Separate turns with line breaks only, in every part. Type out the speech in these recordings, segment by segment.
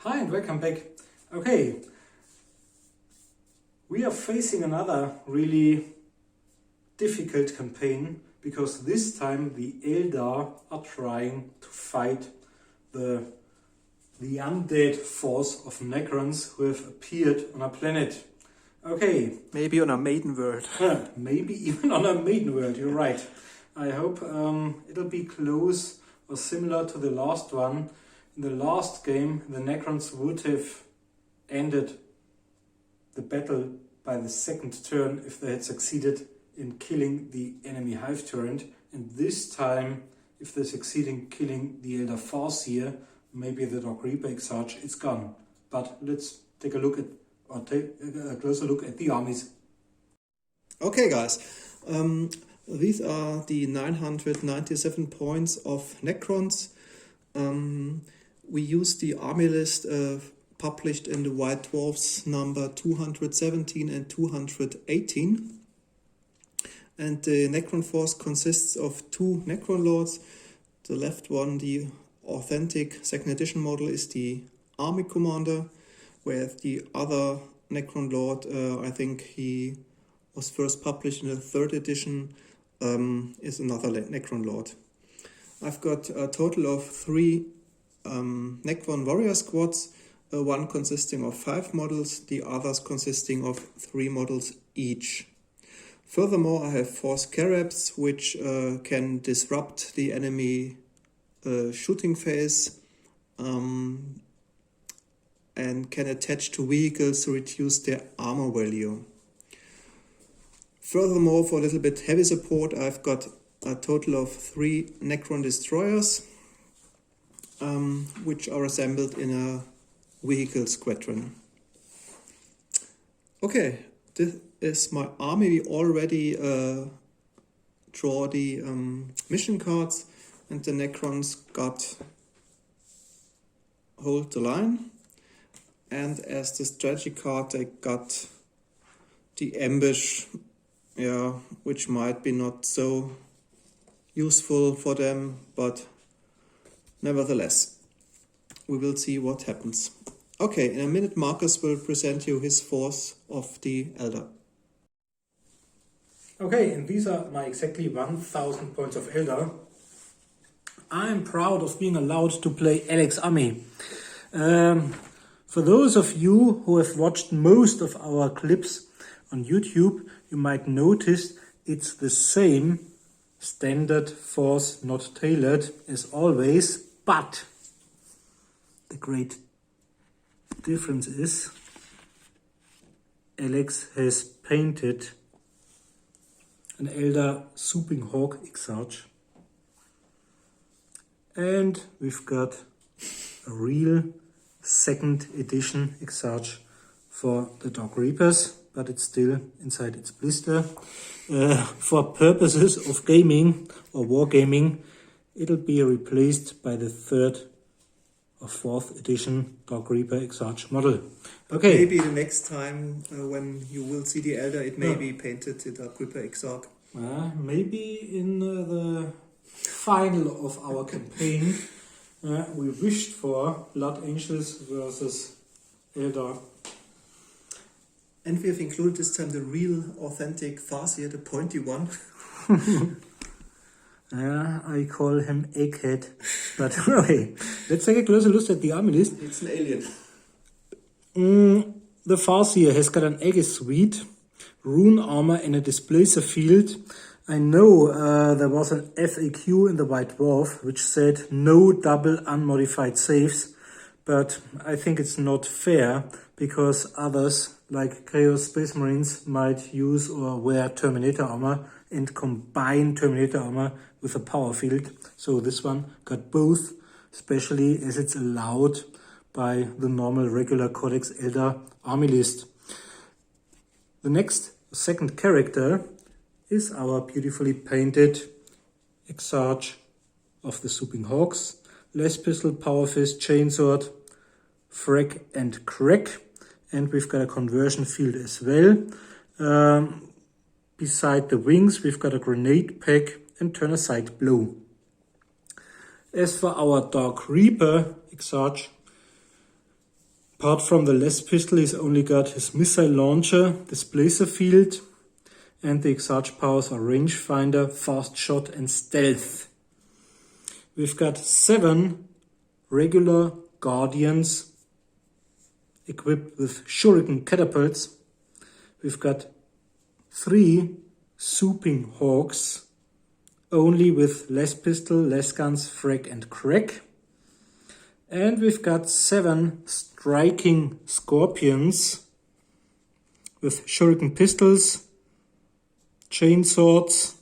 Hi and welcome back. Okay, we are facing another really difficult campaign because this time the Eldar are trying to fight the undead force of Necrons who have appeared on a planet. Okay.
Maybe on a maiden world.
Maybe even on a maiden world, you're right. I hope it'll be close or similar to the last one. In the last game, the Necrons would have ended the battle by the second turn if they had succeeded in killing the enemy hive tyrant. And this time, if they succeed in killing the Eldar Farseer, maybe the Dark Reaper Exarch, it's gone. But let's take a look at, or take a closer look at the armies.
Okay, guys. These are the 997 points of Necrons. We use the army list published in the White Dwarfs number 217 and 218. And the Necron force consists of two Necron Lords. The left one, the authentic second edition model, is the army commander, whereas the other Necron Lord, I think he was first published in the third edition, is another Necron Lord. I've got a total of 3 Necron warrior squads, one consisting of 5 models, the others consisting of 3 models each. Furthermore, I have 4 scarabs, which can disrupt the enemy shooting phase and can attach to vehicles to reduce their armor value. Furthermore, for a little bit heavy support, I've got a total of 3 Necron destroyers, which are assembled in a vehicle squadron. Okay, this is my army. We already draw the mission cards, and the Necrons got hold the line. And as the strategy card, they got the ambush, which might be not so useful for them, but nevertheless, we will see what happens. Okay, in a minute Marcus will present you his force of the Eldar.
Okay, and these are my exactly 1000 points of Eldar. I'm proud of being allowed to play Alex army. For those of you who have watched most of our clips on YouTube, you might notice it's the same standard force, not tailored, as always, but the great difference is Alex has painted an Eldar Swooping Hawk Exarch, and we've got a real second edition Exarch for the Dark Reapers, but it's still inside its blister. For purposes of gaming or wargaming, it'll be replaced by the 3rd or 4th edition Dark Reaper Exarch model. Okay.
Maybe the next time when you will see the Eldar, it may be painted the Dark Reaper Exarch.
Maybe in the final of our campaign, we wished for Blood Angels versus Eldar.
And we have included this time the real authentic Farseer, the pointy one.
I call him Egghead. But okay, let's take a closer look at the army list.
It's an alien.
The Farseer has got an Aegis suite, rune armor and a displacer field. I know there was an FAQ in the White Dwarf which said no double unmodified saves, but I think it's not fair because others like Chaos Space Marines might use or wear Terminator armor and combine Terminator armor with a power field. So this one got both, especially as it's allowed by the normal regular Codex Eldar army list. The next second character is our beautifully painted Exarch of the Swooping Hawks. Les Pistol, Power Fist, Chainsword, Frack and Crack. And we've got a conversion field as well. Beside the wings, we've got a grenade pack and turn aside blow. As for our Dark Reaper Exarch, Apart from the Les pistol, he's only got his missile launcher, displacer field, and the Exarch powers are rangefinder, fast shot, and stealth. We've got 7 regular guardians equipped with shuriken catapults. We've got 3 swooping hawks, only with less pistol, less guns, frag and crack. And we've got 7 striking scorpions with shuriken pistols, chainswords,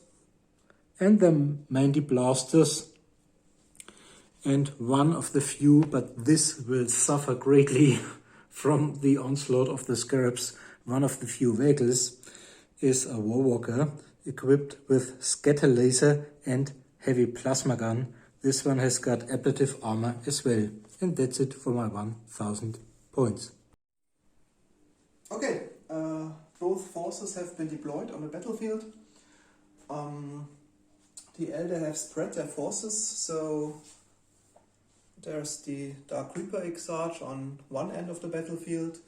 and the Mandy blasters. And one of the few, but this will suffer greatly from the onslaught of the scarabs, one of the few vehicles is a Warwalker equipped with scatter laser and heavy plasma gun. This one has got ablative armor as well. And that's it for my 1000 points.
Okay, both forces have been deployed on the battlefield. The Eldar have spread their forces, so there's the Dark Reaper Exarch on one end of the battlefield.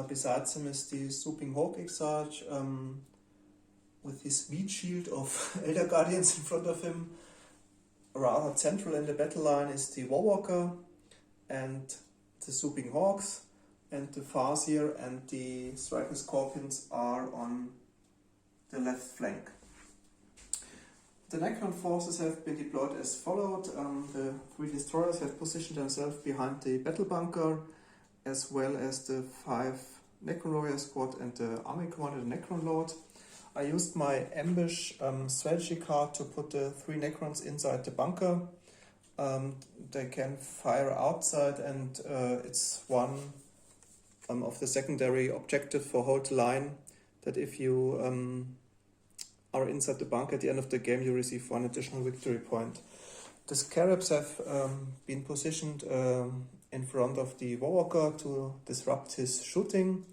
Besides him is the Swooping Hawk Exarch with his meat shield of Elder Guardians in front of him. Rather central in the battle line is the Warwalker and the Swooping Hawks, and the Farseer and the Striking Scorpions are on the left flank. The Necron forces have been deployed as followed. The 3 destroyers have positioned themselves behind the battle bunker, as well as the 5 Necron Warrior squad and the army commander, the Necron Lord. I used my ambush strategy card to put the 3 Necrons inside the bunker. They can fire outside, and it's one of the secondary objective for Hold the Line, that if you are inside the bunker at the end of the game, you receive 1 additional victory point. The Scarabs have been positioned in front of the Warwalker to disrupt his shooting,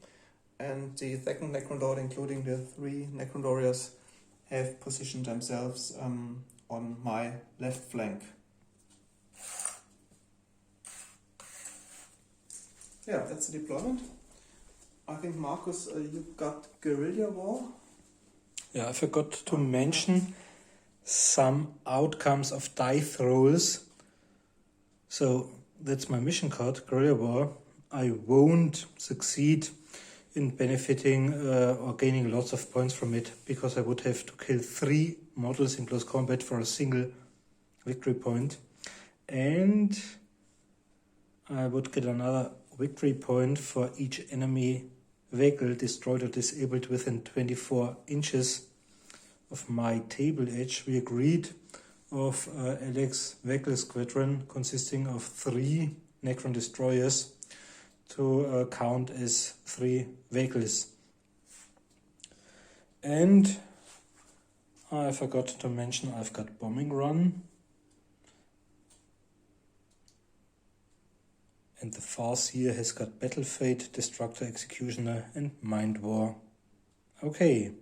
and the second Necron Lord, including the 3 Necron Warriors, have positioned themselves on my left flank. Yeah, that's the deployment. I think, Markus, you got Guerrilla War.
Yeah, I forgot to mention some outcomes of dice rolls. So that's my mission card, Guerrilla War. I won't succeed in benefiting or gaining lots of points from it, because I would have to kill 3 models in close combat for a single victory point. And I would get another victory point for each enemy vehicle destroyed or disabled within 24 inches of my table edge. We agreed of Alex vehicle squadron consisting of 3 Necron destroyers to count as 3 vehicles. And I forgot to mention I've got Bombing Run. And the Farseer has got Battle Fate, Destructor, Executioner, and Mind War. Okay,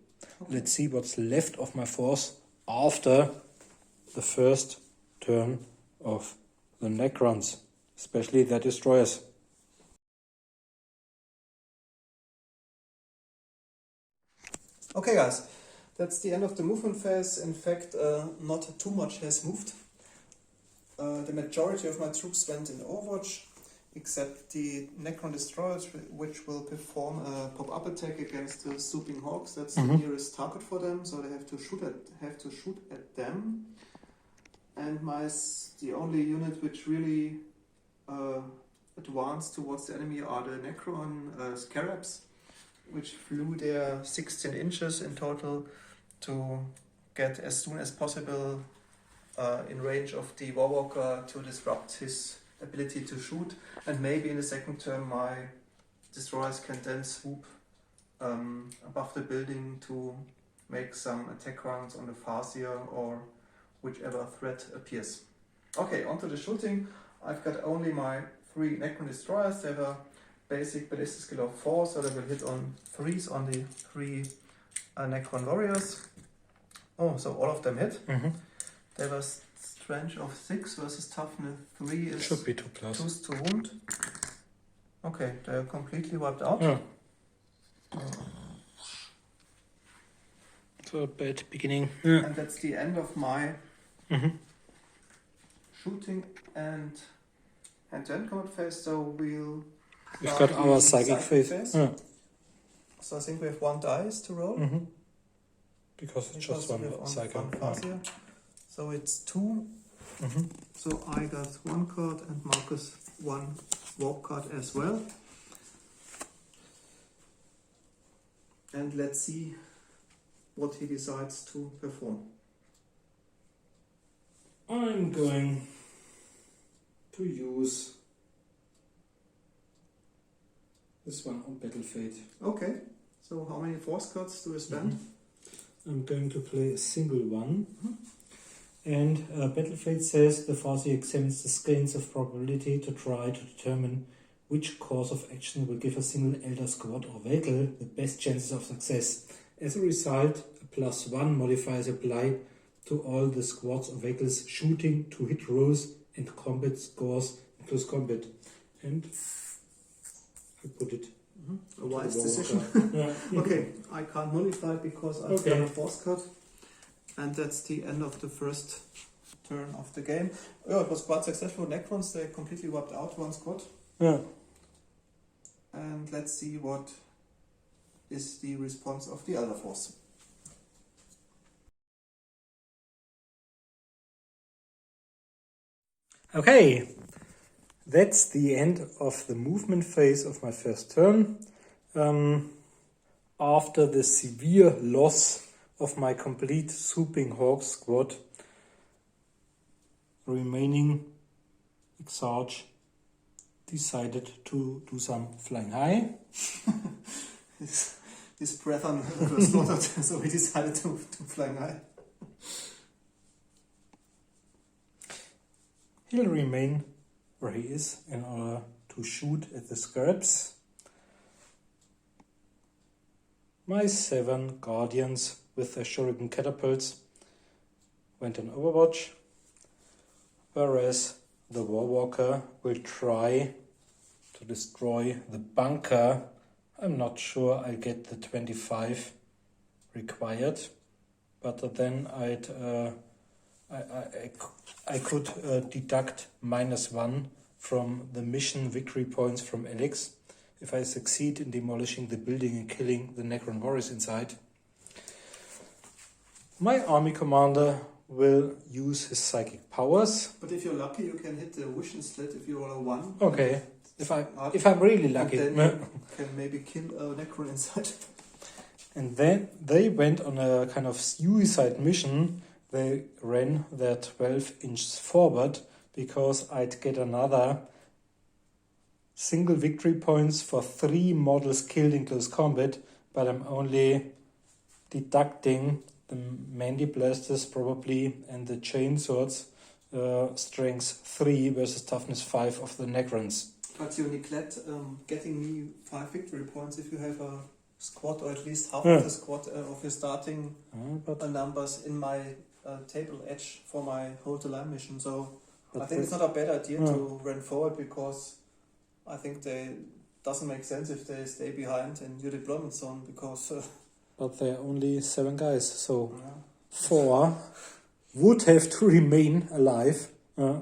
let's see what's left of my force after the first turn of the Necrons, especially their destroyers.
Okay, guys, that's the end of the movement phase. In fact, not too much has moved. The majority of my troops went in Overwatch, except the Necron destroyers, which will perform a pop-up attack against the Swooping Hawks. That's the nearest target for them, so they have to shoot at them. And the only unit which really advanced towards the enemy are the Necron Scarabs, which flew there 16 inches in total to get as soon as possible in range of the Warwalker to disrupt his ability to shoot, and maybe in the second turn my destroyers can then swoop above the building to make some attack runs on the Farseer or whichever threat appears. Okay, onto the shooting. I've got only my 3 Necron destroyers. They have a basic ballistic skill of 4, so they will hit on 3s on the 3 Necron warriors. Oh, so all of them hit. They have a strength of 6 versus toughness 3 is
should be 2+.
2 to wound. Okay, they're completely wiped out.
Yeah. So a bad beginning. Yeah.
And that's the end of my shooting and hand-to-hand combat phase. So we'll
We've
start
got our
the
psychic phase. Yeah.
So I think we have 1 dice to roll.
Because it's just one psychic.
phase here. So it's 2. So I got 1 card and Marcus 1 warp card as well. And let's see what he decides to perform.
I'm going to use this one on Battle Fate.
Okay, so how many force cards do you spend?
I'm going to play a single one. And Battle Fate says the Farsi examines the scales of probability to try to determine which course of action will give a single Eldar squad or vehicle the best chances of success. As a result, a +1 modifier is applied to all the squads or vehicles shooting to hit rolls and combat scores in close combat. And I put it.
A wise decision. Okay, I can't nullify it because I've got a force card. And that's the end of the first turn of the game. Oh, it was quite successful. Necrons, they completely wiped out 1 squad.
Yeah.
And let's see what is the response of the other force.
Okay, that's the end of the movement phase of my first turn. After the severe loss of my complete swooping hawk squad, remaining Exarch decided to do some flying high.
His brethren were slaughtered, so he decided to fly high.
He'll remain where he is in order to shoot at the scarabs. My 7 guardians with their shuriken catapults went on Overwatch, whereas the Warwalker will try to destroy the bunker. I'm not sure I'll get the 25 required, but then I could deduct -1 from the mission victory points from Alex if I succeed in demolishing the building and killing the Necron warriors inside. My army commander will use his psychic powers.
But if you're lucky, you can hit the vision slit if you roll a 1.
Okay, if I'm really lucky.
Then you can maybe kill a Necron inside.
And then they went on a kind of suicide mission. They ran their 12 inches forward because I'd get another single victory points for 3 models killed in close combat, but I'm only deducting the Mandy Blasters probably and the Chain Swords strength 3 versus toughness 5 of the Necrons.
But you neglect getting me 5 victory points if you have a squad, or at least half of the squad of your starting numbers in my table edge for my Hold the Line mission. So I think it's not a bad idea to run forward, because I think they doesn't make sense if they stay behind in your deployment zone, because...
but there are only 7 guys, so 4 would have to remain alive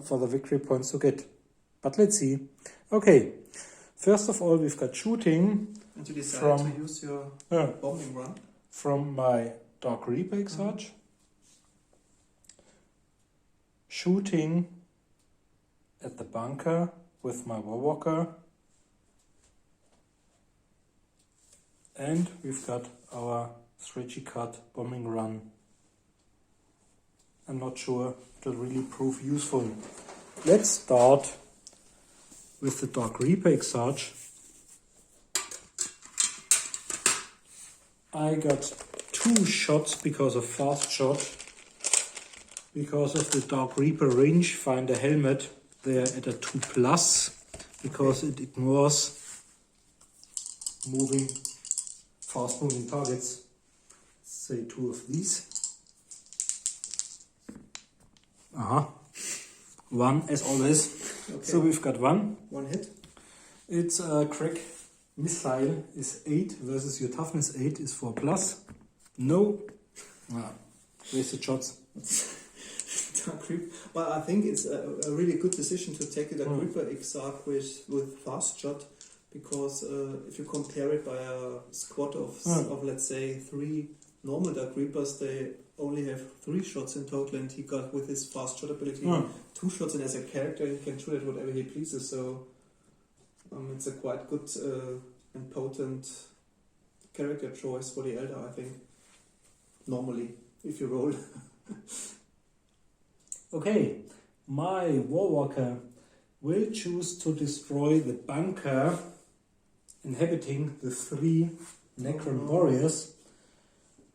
for the victory points to get. But let's see. Okay, first of all, we've got shooting.
And you decide to use your bombing run?
From my Dark Reaper Exarch. Shooting at the bunker with my Warwalker. And we've got our strategy card bombing run. I'm not sure it'll really prove useful. Let's start with the Dark Reaper Exarch. I got 2 shots because of fast shot. Because of the Dark Reaper rangefinder helmet, they are at a 2+, because it ignores fast moving targets. Say 2 of these. 1 as always.
Okay.
So we've got 1.
1 hit.
It's a crack. Missile is 8 versus your toughness 8 is 4 plus. No. Ah, wasted shots.
Dark Reaper. Well, I think it's a really good decision to take the Dark Reaper Exarch with fast shot, because if you compare it by a squad of let's say 3 normal Dark Reapers, they only have 3 shots in total, and he got with his fast shot ability 2 shots, and as a character he can shoot at whatever he pleases, so it's a quite good and potent character choice for the Eldar, I think. Normally, if you roll.
Okay, my Warwalker will choose to destroy the bunker inhabiting the 3 Necron warriors.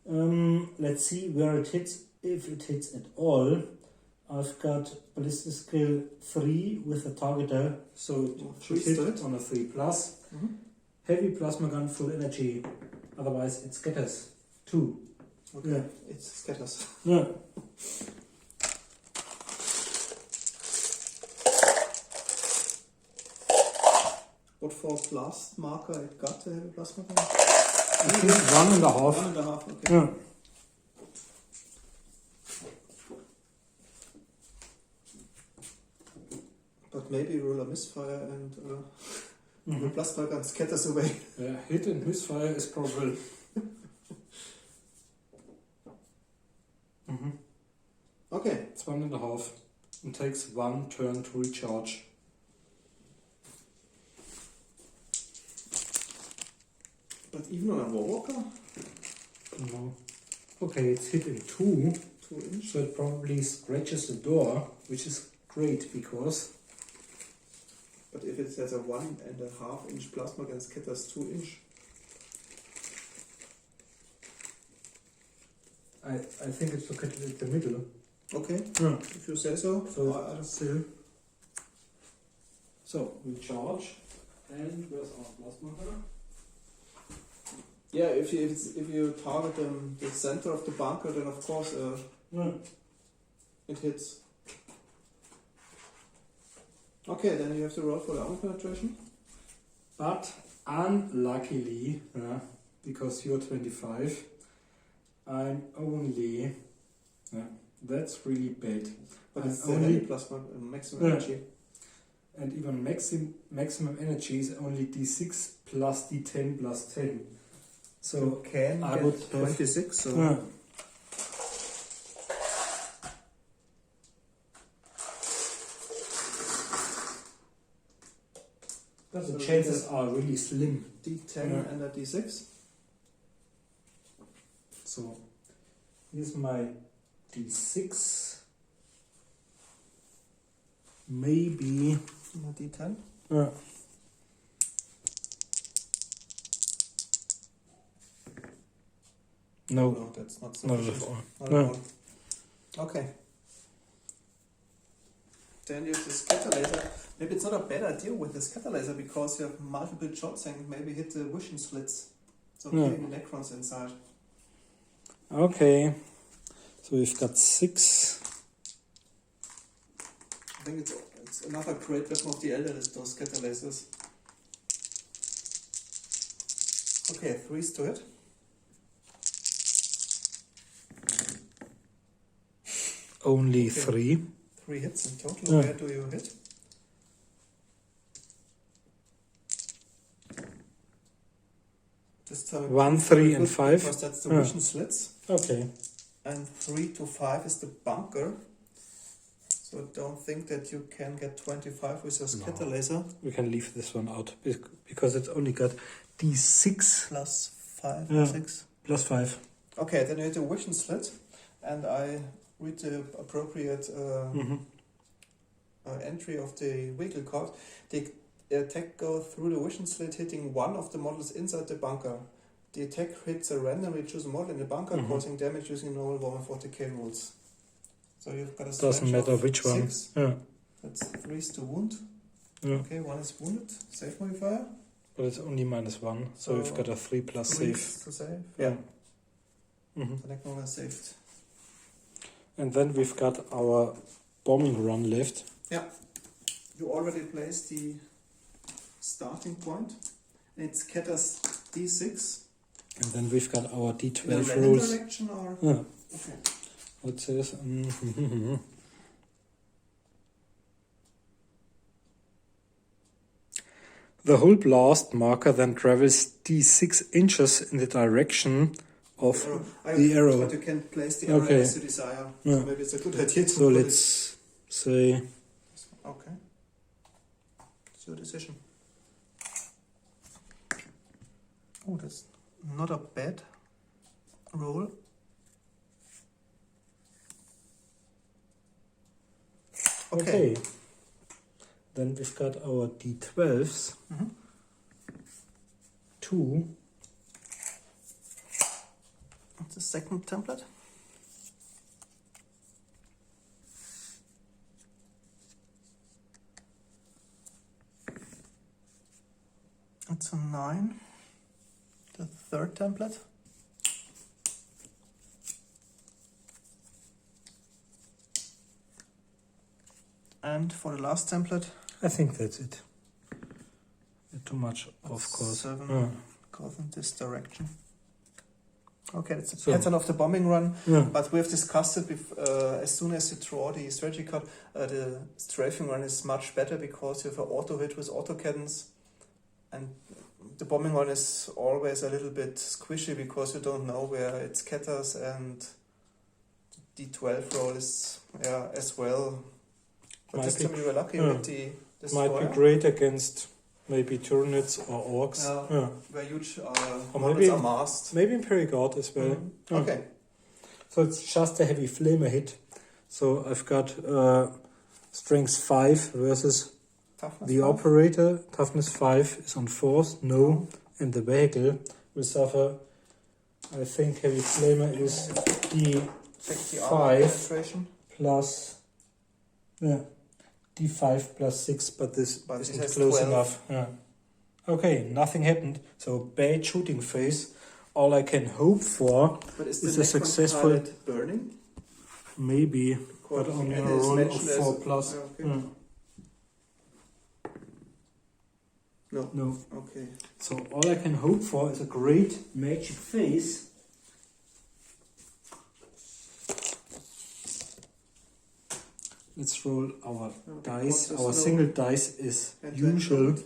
Let's see where it hits, if it hits at all. I've got ballistic skill 3 with a targeter, so it should hit on a 3 plus. Heavy plasma gun, full energy, otherwise it scatters 2.
Okay,
yeah.
It scatters.
Yeah.
What for blast marker it got the plasma gun?
I think 1.5.
1.5, okay.
Yeah.
But maybe roll a misfire and the plasma gun scatters away.
Yeah, hit and misfire is probable.
Okay.
It's 1.5 and takes 1 turn to recharge.
But even on a Warwalker?
No. Okay, it's hit in 2.
2 inch.
So it probably scratches the door, which is great because...
But if it has a 1.5 inch plasma gun, scatters 2 inch.
I think it's located in the middle.
Okay,
Yeah.
if you say so.
So still. So we charge, and where's our plasma gun?
Yeah, if you target the center of the bunker, then of course it hits. Okay, then you have to roll for the armor penetration.
But unluckily, because you're 25, I'm only. That's really bad.
But
I'm
it's
only
plasma maximum energy.
And even maximum energy is only d6 plus d10 plus 10. So
you can
I
get
would have
26. So
the chances are really slim.
d10 and a d6.
So here's my d6. Maybe
A d10. No, that's not sufficient.
Not at all.
Okay. Then you have the scatter laser. Maybe it's not a bad idea with the scatter laser because you have multiple shots and maybe hit the vision slits. So killing the Necrons inside.
Okay. So we've got 6.
I think it's another great weapon of the Eldar is those scatter lasers. Okay, 3's to hit.
Only 3.
3 hits in total. Where do you hit? This time
1, 3, and 5.
Because that's the vision slits.
Okay.
And 3 to 5 is the bunker. So don't think that you can get 25 with your scatter laser.
We can leave this one out because it's only got d6
plus 5 or 6.
Plus 5.
Okay, then you hit a vision slit. And I read the appropriate entry of the vehicle card. The attack goes through the vision slit, hitting one of the models inside the bunker. The attack hits a randomly chosen model in the bunker, causing damage using normal Warhammer 40k rules. So you've got a
Doesn't matter which one.
6.
Yeah.
That's 3's to wound.
Yeah.
Okay, 1 is wounded. Save modifier.
But it's only -1, so we've got a 3 plus
3
save.
to save. Yeah. The Necron is saved.
And then we've got our bombing run left.
Yeah. You already placed the starting point. It scatters d6.
And then we've got our
In a
d12
random
rolls.
direction or?
Yeah.
Okay.
What's this? The whole blast marker then travels d6 inches in the direction of the arrow.
But you can place the arrow as you desire.
Yeah.
So maybe it's a good idea to
So
put
let's say...
Okay. It's your decision. Oh, that's not a bad roll.
Okay. Then we've got our d12s.
Mm-hmm.
2.
That's the second template. That's a 9. The third template. And for the last template,
I think that's it. Too much, of course.
7
Yeah.
goes in this direction. Okay, that's the
So-
pattern of the bombing run,
Yeah.
but we have discussed it as soon as you draw the strategy card, the strafing run is much better because you have an auto hit with auto cannons, and the bombing run is always a little bit squishy because you don't know where it scatters, and the D12 roll is as well. But
Might
this
be-
time you were lucky
yeah.
with the
Might
destroyer.
be great against maybe Tyranids or Orcs.
Yeah. Where huge
Or
models
maybe-
are masked.
Maybe Imperial Guard as well.
Mhm.
Yeah.
Okay.
So it's just a heavy flamer hit. So I've got strength 5 versus
Toughness
the
5.
operator. Toughness 5 is on force, no. And the vehicle will suffer. I think heavy flamer is
Check the armor
D5
penetration.
plus D5 plus 6, but this
But it
isn't
has
close
12.
enough. Yeah. Okay, nothing happened. So bad shooting phase. All I can hope for
But is
is
the
a successful,
pilot burning?
maybe,
Because
but only
it
a
is
roll of
mentioned as
4 plus.
okay.
Yeah.
No.
No.
Okay.
So all I can hope for is a great magic phase. Let's roll our dice.
because
Our
there's no
single dice is
hand-to-hand
usual.
roll.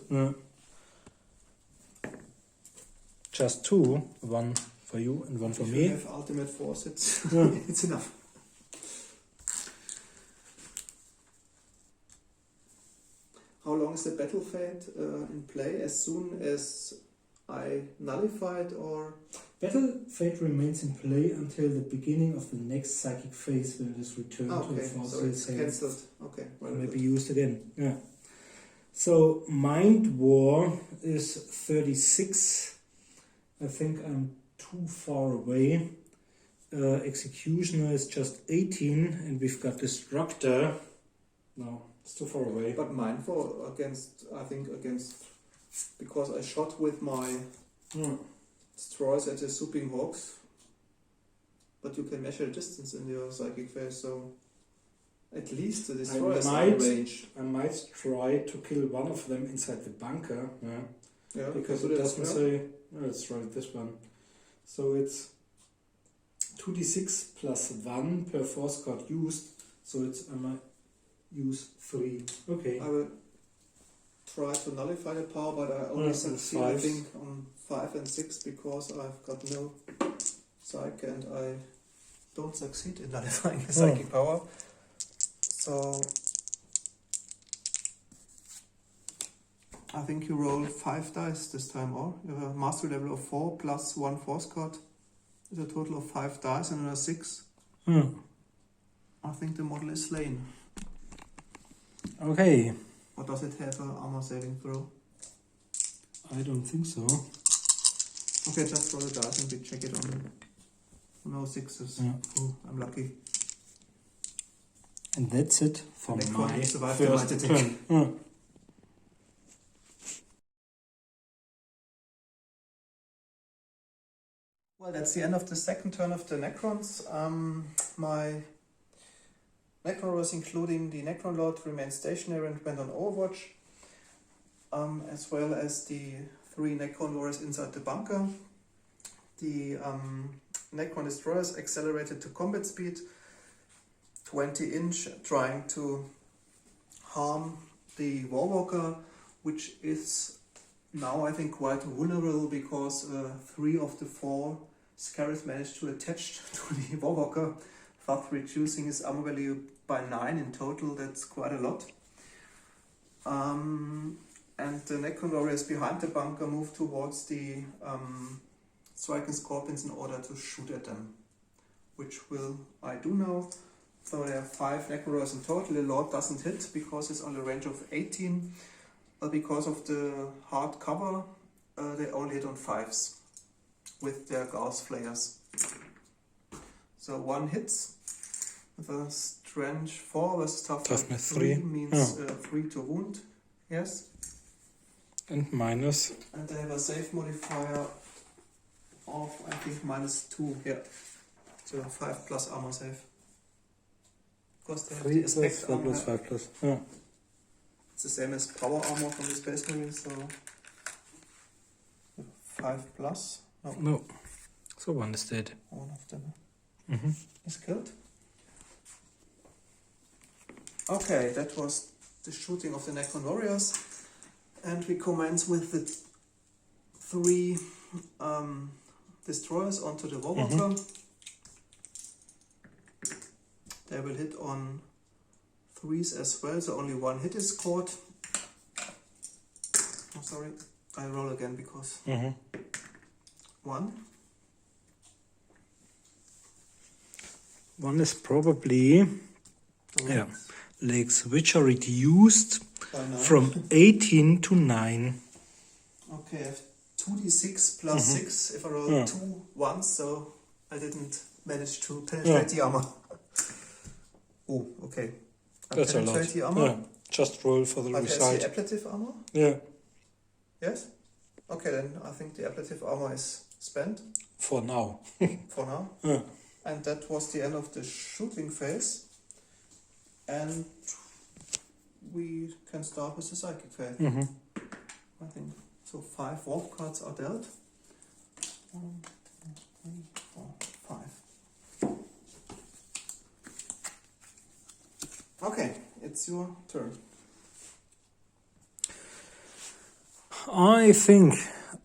Yeah. Just 2, 1 for you and 1 for
If
me.
you have ultimate force, it's,
Yeah.
it's enough. How long is the battle fate in play? As soon as I nullify it, or
Battle fate remains in play until the beginning of the next psychic phase when it is returned to the
okay,
force
so it's
hand.
cancelled. Okay, well,
Maybe used again. Yeah. So Mind War is 36. I think I'm too far away. Executioner is just 18, and we've got Destructor. No, it's too far away.
But mindful against, I think against, because I shot with my destroyers at the swooping hawks. But you can measure distance in your psychic phase, so at least the destroyers are in range.
I might try to kill one of them inside the bunker. Yeah.
Yeah,
Because
okay,
it
but
doesn't
yeah.
say. Oh, let's try this one. So it's 2d6 plus 1 per force card used. So it's I might use 3. Okay.
I will try to nullify the power, but I only
Yeah,
succeed, I
fives.
think, on 5 and 6 because I've got no psych and I don't succeed in nullifying the psychic power. So I think you roll 5 dice this time, or you have a mastery level of 4 plus 1 force card. Is a total of 5 dice and a 6. I think the model is slain.
Okay.
Or does it have an armor saving throw?
I don't think so.
Okay, just roll the dice and we check it on no 6s.
Yeah.
Ooh, I'm lucky.
And that's it for
Necron
my
survived the
first
mighty
turn. Yeah.
Well, that's the end of the second turn of the Necrons. My Necron was including the Necron Lord remained stationary and went on Overwatch. as well as the 3 Necron warriors inside the bunker. The Necron destroyers accelerated to combat speed, 20-inch, trying to harm the Warwalker, which is now I think quite vulnerable because 3 of the 4 Scarabs managed to attach to the Warwalker, thus reducing his armor value by 9 in total. That's quite a lot. And the Necron warriors behind the bunker move towards the striking scorpions in order to shoot at them, which will I do now. So there are 5 Necron warriors in total. The Lord doesn't hit because it's on the range of 18. But because of the hard cover, they only hit on 5s with their Gauss flares. So 1 hits. The strength 4 versus toughness 3 means 3 to wound. Yes.
And minus.
And they have a save modifier of I think -2. Yeah. So 5 plus armor save. Because they have
3
the
plus
aspect
4
armor.
plus 5 plus. Yeah.
It's the same as power armor from the Space Marines, so 5 plus.
No. So 1 is dead.
One of them
Mm-hmm.
is killed. Okay, that was the shooting of the Necron warriors, and we commence with the 3 destroyers onto the Warwalker. They will hit on 3s as well, so only 1 hit is scored. Oh, sorry, I roll again because 1.
1 is probably legs, which are reduced from 18 to 9.
Okay, I have 2d6 plus 6 if I roll 2 once, so I didn't manage to penetrate the armor. Oh, okay.
That's a lot.
The armor.
Yeah. Just roll for the
But
result.
has the ablative armor?
Yeah.
Yes? Okay, then I think the ablative armor is spent.
For now.
For now.
Yeah.
And that was the end of the shooting phase. And we can start with the psychic phase. I think so. 5 warp cards are dealt. 1, 2, 3, 4, 5. Okay, it's your turn.
I think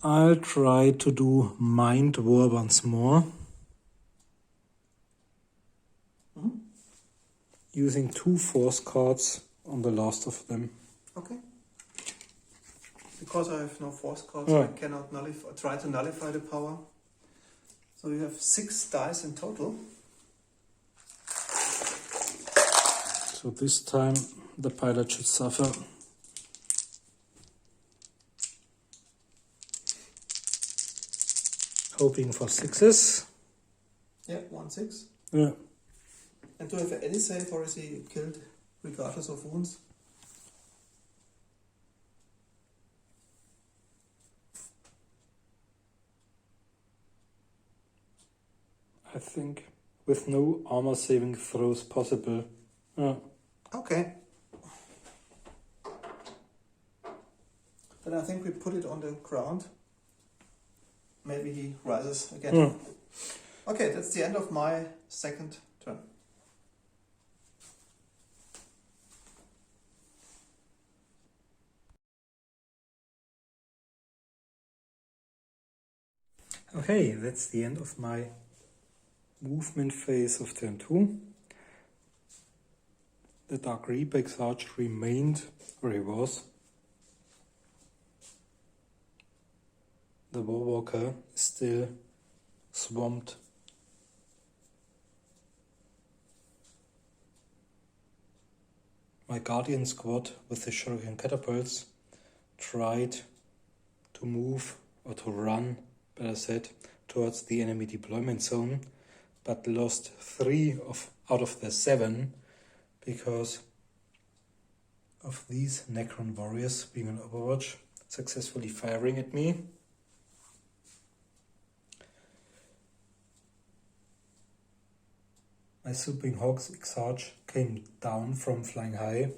I'll try to do Mind War once more. Using 2 force cards on the last of them.
Okay. Because I have no force cards,
Oh.
I cannot try to nullify the power. So you have 6 dice in total.
So this time the pilot should suffer. Hoping for 6s.
Yeah, 1 6.
Yeah.
And do you have any save, or is he killed regardless of wounds?
I think with no armor saving throws possible. Yeah.
Okay. Then I think we put it on the ground. Maybe he rises again. Okay, that's the end of my second turn.
Okay, that's the end of my movement phase of turn 2. The Dark Reaper Exarch remained where he was. The Warwalker is still swamped. My Guardian squad with the Shuriken catapults tried to move, or to run, better said, towards the enemy deployment zone, but lost 3 out of the 7 because of these Necron warriors being on Overwatch, successfully firing at me. My Swooping Hawks Exarch came down from flying high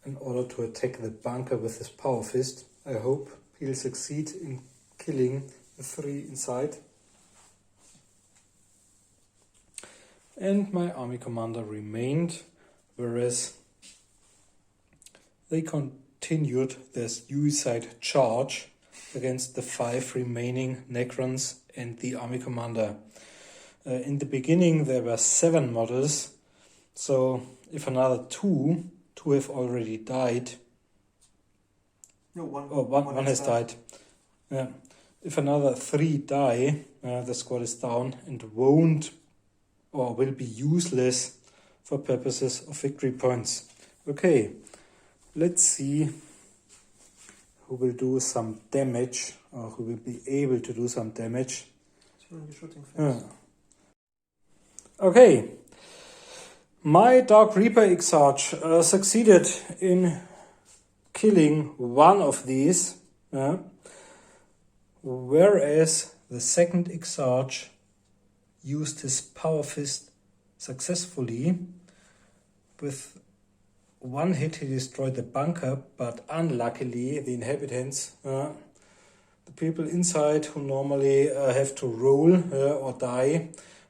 in order to attack the bunker with his power fist. I hope he'll succeed in killing the 3 inside. And my army commander remained, whereas they continued their suicide charge against the 5 remaining Necrons and the army commander. In the beginning there were 7 models, so if another 2 have already died.
No,
one has died. Yeah. If another 3 die, the squad is down and won't or will be useless for purposes of victory points. Okay, let's see who will do some damage, or who will be able to do some damage. Okay, my Dark Reaper Exarch succeeded in killing one of these, whereas the second Exarch used his power fist successfully. With 1 hit he destroyed the bunker, but unluckily the inhabitants, the people inside who normally have to roll or die,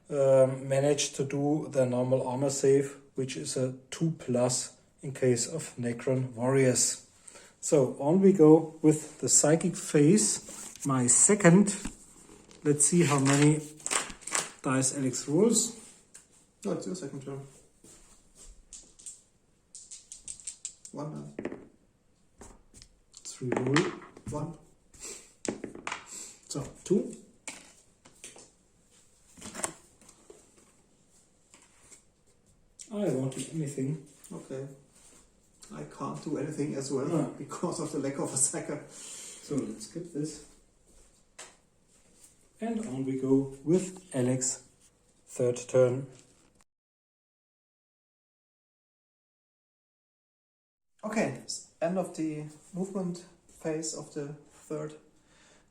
managed to do their normal armor save, which is a 2+ in case of Necron warriors. So on we go with the psychic phase, my second. Let's see how many dice Alex rolls.
No, it's your second turn. 1 die.
3 roll.
1.
So 2. I won't do anything.
Okay. I can't do anything as well because of the lack of a sacker.
So let's skip this. And on we go with Alex, third turn.
Okay, end of the movement phase of the third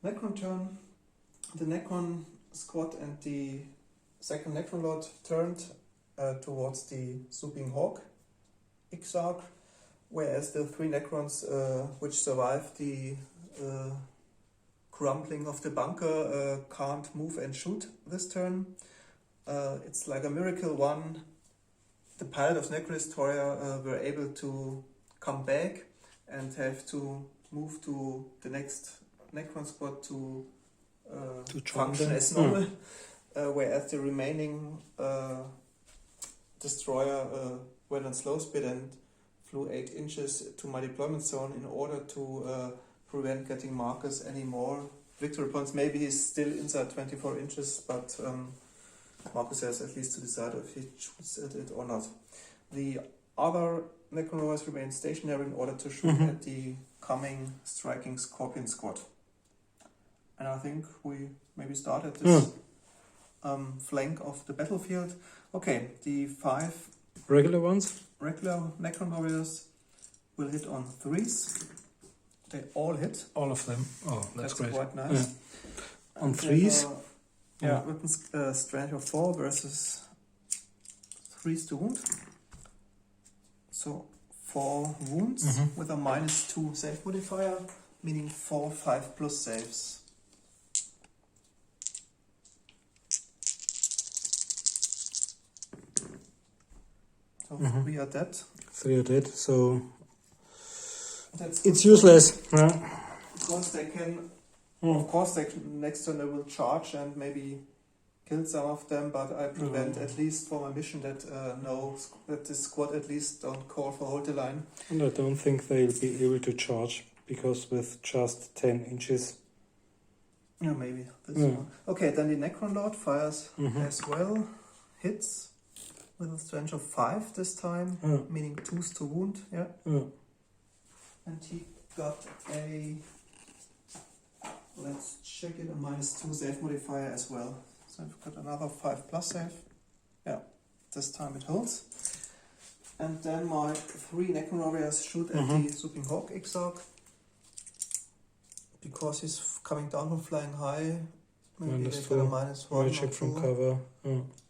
Necron turn. The Necron squad and the second Necron Lord turned towards the Swooping Hawk Exarch, whereas the 3 Necrons which survived the crumbling of the bunker can't move and shoot this turn. It's like a miracle one. The pilot of Necron Destroyer were able to come back and have to move to the next Necron squad to function as normal, whereas the remaining destroyer went on slow speed and flew 8 inches to my deployment zone in order to prevent getting Marcus any more victory points. Maybe he's still inside 24 inches, but Marcus has at least to decide if he shoots at it or not. The other Necron Warriors remain stationary in order to shoot at the coming striking Scorpion squad. And I think we maybe start at this flank of the battlefield. Okay, the 5
regular ones?
Regular Necron Warriors will hit on 3s. They all hit.
All of them. Oh, that's great.
Quite nice.
Yeah. On 3s?
Weapons strength of 4 versus 3s to wound. So 4 wounds with a -2 save modifier, meaning 4 5+ saves. So 3 are dead.
3 are dead, so
That's
it's useless.
Because they can, of course, next turn they will charge and maybe kill some of them, but I prevent at least for my mission that that this squad at least don't call for hold the line.
And I don't think they'll be able to charge, because with just 10 inches.
Yeah, maybe this one. Okay, then the Necron Lord fires as well, hits with a strength of 5 this time, meaning 2s to wound. And he got a, let's check it, a -2 save modifier as well. So I've got another 5+ save. Yeah, this time it holds. And then my 3 Necron Warriors shoot at the Swooping Hawk Exarch. Because he's coming down from flying high, maybe they get a -1
I check from cover.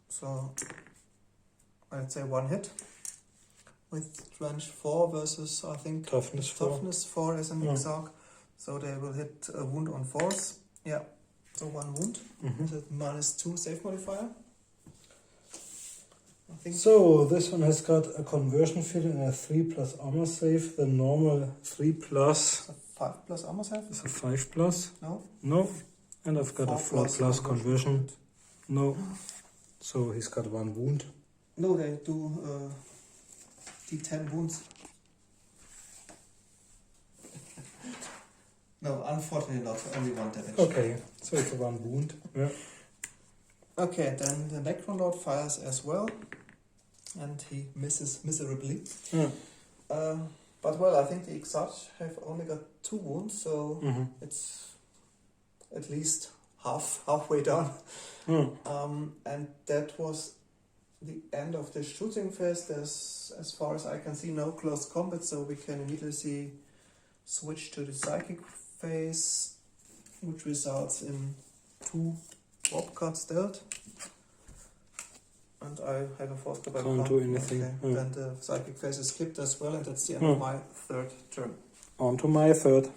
So I'd say 1 hit. with strength 4 versus, I think,
Toughness 4.
toughness 4 as an exarch. So they will hit a wound on 4s. Yeah, so 1 wound. With a -2 save modifier. I think
So this one has got a conversion field and a 3+ armor save. The normal 3+
a 5+ armor save.
is a 5+.
No?
No. And I've got a
4+
4+ conversion. No. So he's got 1 wound.
No, they do D10 wounds. No, unfortunately not. Only 1 damage.
Okay, so it's a 1 wound. Yeah.
Okay, then the Necron Lord fires as well. And he misses miserably.
Yeah.
But well, I think the Exarch have only got 2 wounds, so it's at least halfway down. And that was the end of the shooting phase. There's, as far as I can see, no close combat, so we can immediately switch to the psychic phase, which results in 2 warp cards dealt. And I have a force by
Can't do anything.
Okay. Then the psychic phase is skipped as well, and that's the end of my 3rd turn.
On to my 3rd.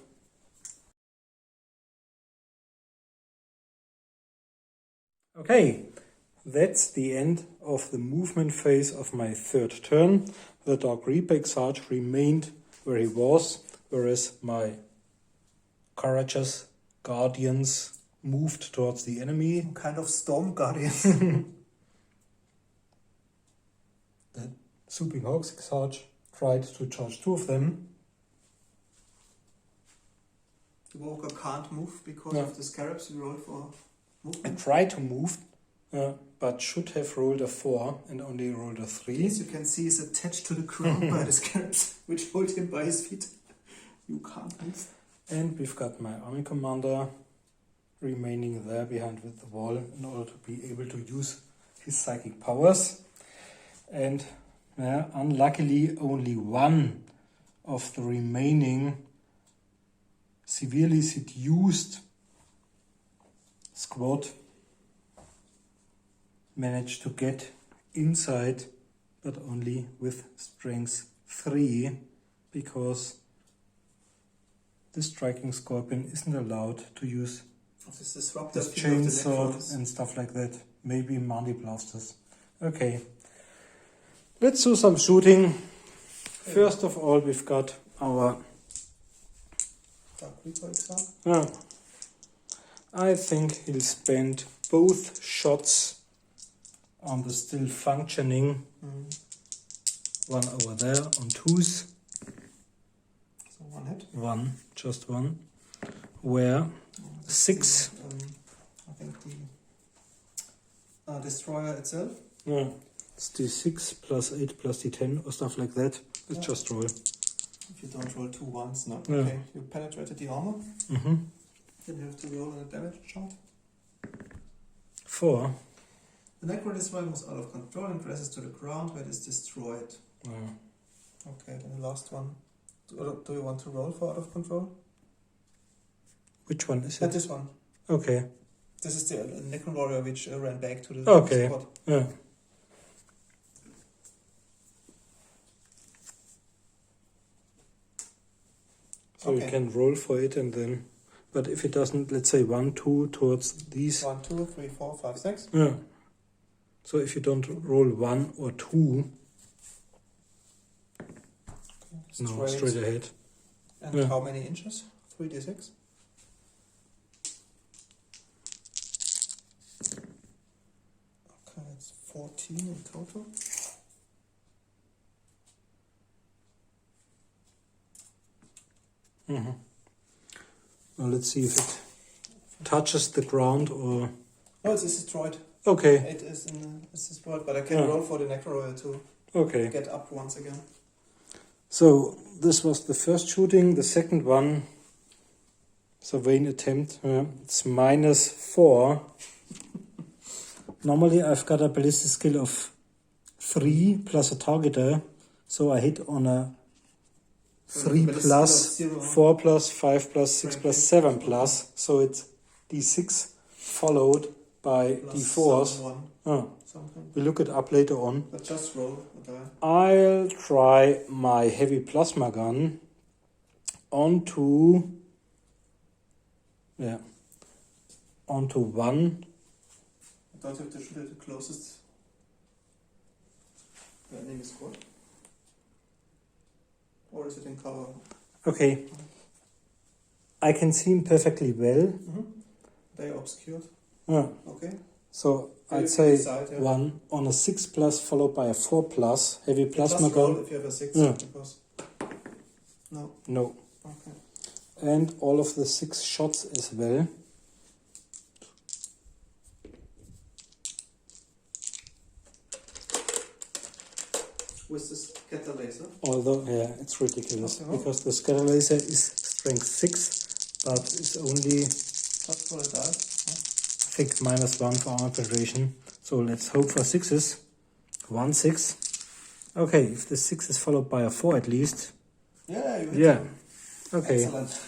Okay, that's the end of the movement phase of my 3rd turn. The Dark Reaper Exarch remained where he was, whereas my courageous guardians moved towards the enemy.
Kind of storm guardians.
The Swooping Hawks Exarch tried to charge 2 of them.
The Walker can't move because of the scarabs you rolled for
I
movement.
tried to move, but should have rolled a 4 and only rolled a 3.
As you can see, is attached to the ground by the scarabs, which hold him by his feet. You can't move.
And we've got my army commander remaining there behind with the wall in order to be able to use his psychic powers. And unluckily only 1 of the remaining severely seduced squad managed to get inside, but only with strength 3, because the striking scorpion isn't allowed to use
This disruptive
his
field of the
chainsaw
Necrons.
and stuff like that. Maybe Marley blasters. Okay, let's do some shooting. First of all, we've got our
Dark Reaper Exarch.
I think he'll spend both shots on the still functioning one over there on 2s.
So 1 hit.
1, just 1. Where 6.
I think the destroyer itself.
Yeah, it's D6 plus 8 plus D10 or stuff like that. Let's just roll.
If you don't roll 2 1s, no.
Yeah.
Okay, you penetrated the armor. Then you have to roll a damage chart.
4.
The Necron destroyer moves out of control and presses to the ground where it is destroyed. Okay, then the last one. Do you want to roll for out of control?
Which one is it?
This one.
Okay.
This is the Necron warrior which ran back to the
Okay.
squad.
Yeah. So you can roll for it and then, but if it doesn't, let's say 1, 2 towards these.
1, 2, 3, 4, 5, 6.
Yeah. So if you don't roll 1 or 2, no, straight ahead.
And how many inches? 3d6. Okay, it's 14 in total.
Well, let's see if it touches the ground or...
Oh, it's destroyed.
Okay.
It is it's destroyed, but I can roll for the Necro to get up once again.
So this was the first shooting. The second one is a vain attempt. It's -4. Normally I've got a ballistic skill of 3 plus a targeter, so I hit on a 3 plus, 4 plus, 5 plus, 6 plus, 7 plus. So it's D6 followed by
Plus
d4s.
one, something.
We look it up later on.
But just roll a die.
I'll try my heavy plasma gun onto one.
I don't have to shoot at the closest enemy squad. Or is it in cover?
Okay. I can see him perfectly well.
They are obscured.
Yeah.
Okay.
So
Very
I'd say
side, yeah.
1 on a 6+ followed by a 4+ heavy plasma
Just roll
gun.
if you have a 6.
Yeah.
Because no.
No.
Okay.
And all of the 6 shots as well.
With this scatter laser.
Although, yeah, it's ridiculous
Okay.
because the scatter laser is strength 6, but it's only,
Just roll a die.
I think, -1 for armor penetration. So let's hope for 6s. 1, 6. Okay, if the 6 is followed by a 4 at least.
Yeah, you hit
Yeah.
them.
Okay.
Excellent.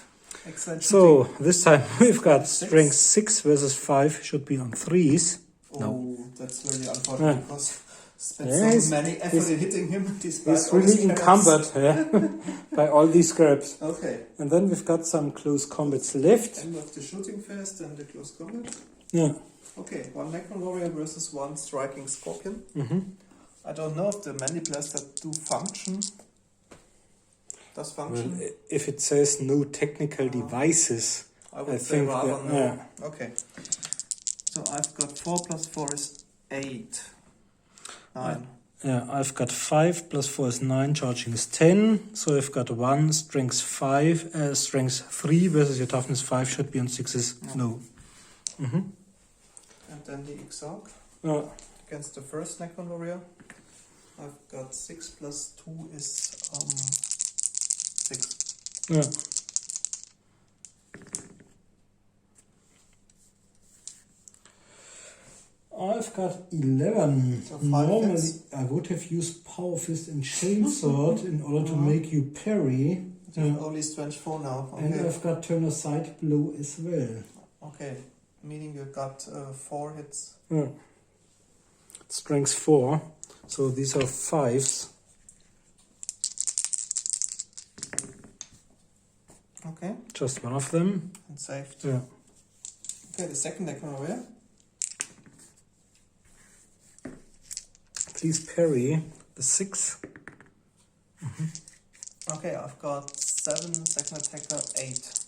Excellent
So
shooting.
this time we've got
Six.
strength 6 versus 5 should be on 3s. No.
Oh, that's really unfortunate
Yeah.
because spent
Yeah,
so
he's-
many effort in hitting him despite
He's
all his
really
efforts.
encumbered by all these scraps.
Okay.
And then we've got some close combats left.
End of the shooting phase and the close combat.
Yeah.
Okay, 1 Necron warrior versus 1 striking scorpion.
Mm-hmm.
I don't know if the many blaster do function. Does function?
Well, if it says no technical devices,
I would
I
say
think
rather
that-
no.
yeah.
Okay. So I've got 4 plus 4 is 8. 9.
yeah, I've got 5 plus 4 is 9, charging is 10. So I've got 1, strength 5, strength 3 versus your toughness 5 should be on 6s. No. Mm-hmm.
And then the Exarch
Yeah.
against the first Necron warrior. I've got 6 plus 2 is 6.
Yeah. I've got 11.
So 5
Normally,
hits.
I would have used Power Fist and Chainsword in order to make you parry.
Only strength 4 now.
And
Okay.
I've got turn aside blow as well.
Okay. Meaning you got 4 hits.
Yeah. Strength 4. So these are 5s.
Okay.
Just one of them.
And saved.
Yeah.
Okay, the second Necron warrior.
Please parry the 6.
Okay, I've got 7, second attacker 8.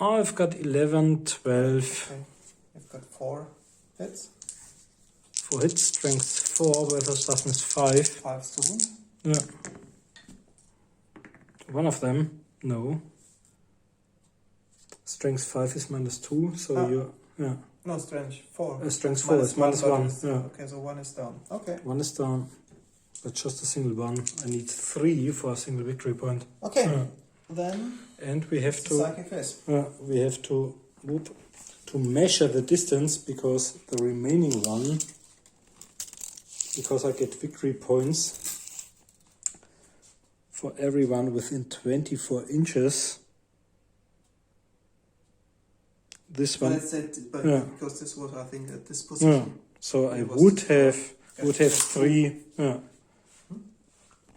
I've got 11, 12.
Okay, I've got 4 hits.
4 hits, strength 4 versus toughness 5.
5 to wound.
Yeah. One of them, no. Strength 5 is -2, so
Ah.
you, yeah.
No, strength 4.
Strength 4 is
Minus
-1.
but
Yeah.
Okay, so 1 is down. Okay.
1 is down, but just a single one. I need 3 for a single victory point.
Okay,
Yeah.
then
And we have
the
to,
psychic phase.
to measure the distance because the remaining one, because I get victory points for everyone within 24 inches. This
But
one,
let's say, but
Yeah.
because this was, I think, at this
yeah.
position.
So I
It was
would
this
have 3. Yeah.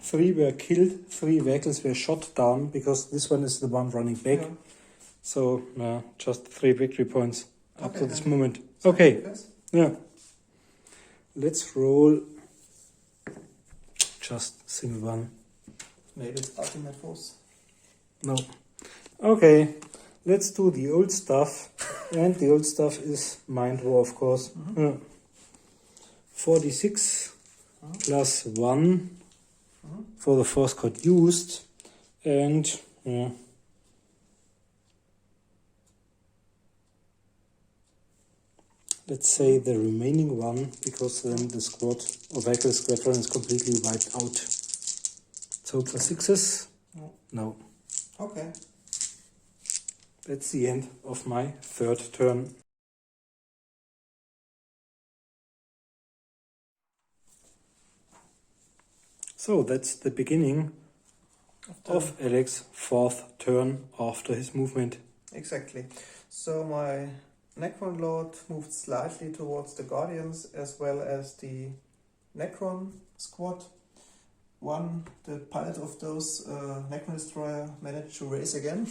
3 were killed, 3 vehicles were shot down because this one is the one running back.
Yeah.
So just 3 victory points up
Okay,
to this
then
moment.
Psychic
Okay,
phase.
yeah. Let's roll just single one.
Maybe it's ultimate force.
No. Okay, let's do the old stuff. And the old stuff is Mind War, of course. Yeah. 46 plus 1 for the force code used. And let's say the remaining one, because then the squad or vehicle squadron is completely wiped out. So for 6s?
No.
No.
Okay.
That's the end of my third turn. So that's the beginning of Alex's 4th turn after his movement.
Exactly. So my Necron Lord moved slightly towards the Guardians as well as the Necron squad. The pilot of those Necron Destroyer managed to race again,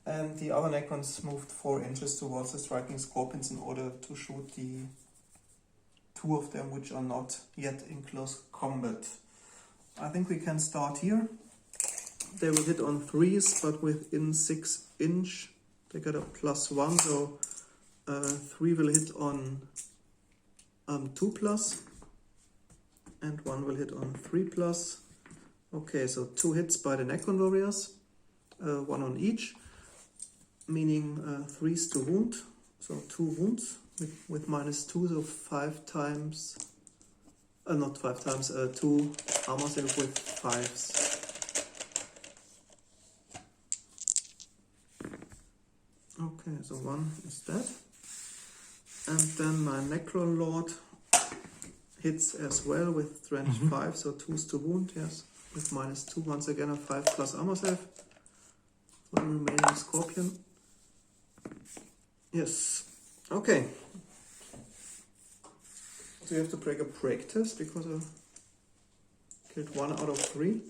and the other Necrons moved 4 inches towards the striking Scorpions in order to shoot the 2 of them which are not yet in close combat. I think we can start here. They will hit on 3s, but within 6 inch they get a +1, so 3 will hit on 2+. And 1 will hit on 3+. Okay, so 2 hits by the Necron Warriors, 1 on each, meaning 3s to wound, so 2 wounds with -2, so 5 times, not 5 times, 2 armor save with 5s. Okay, so 1 is dead. And then my Necron Lord hits as well with strength 5, so 2s to wound, yes, with -2, once again a 5+ armor save for the remaining Scorpion. Yes, okay. So you have to break a break test because I killed 1 out of 3.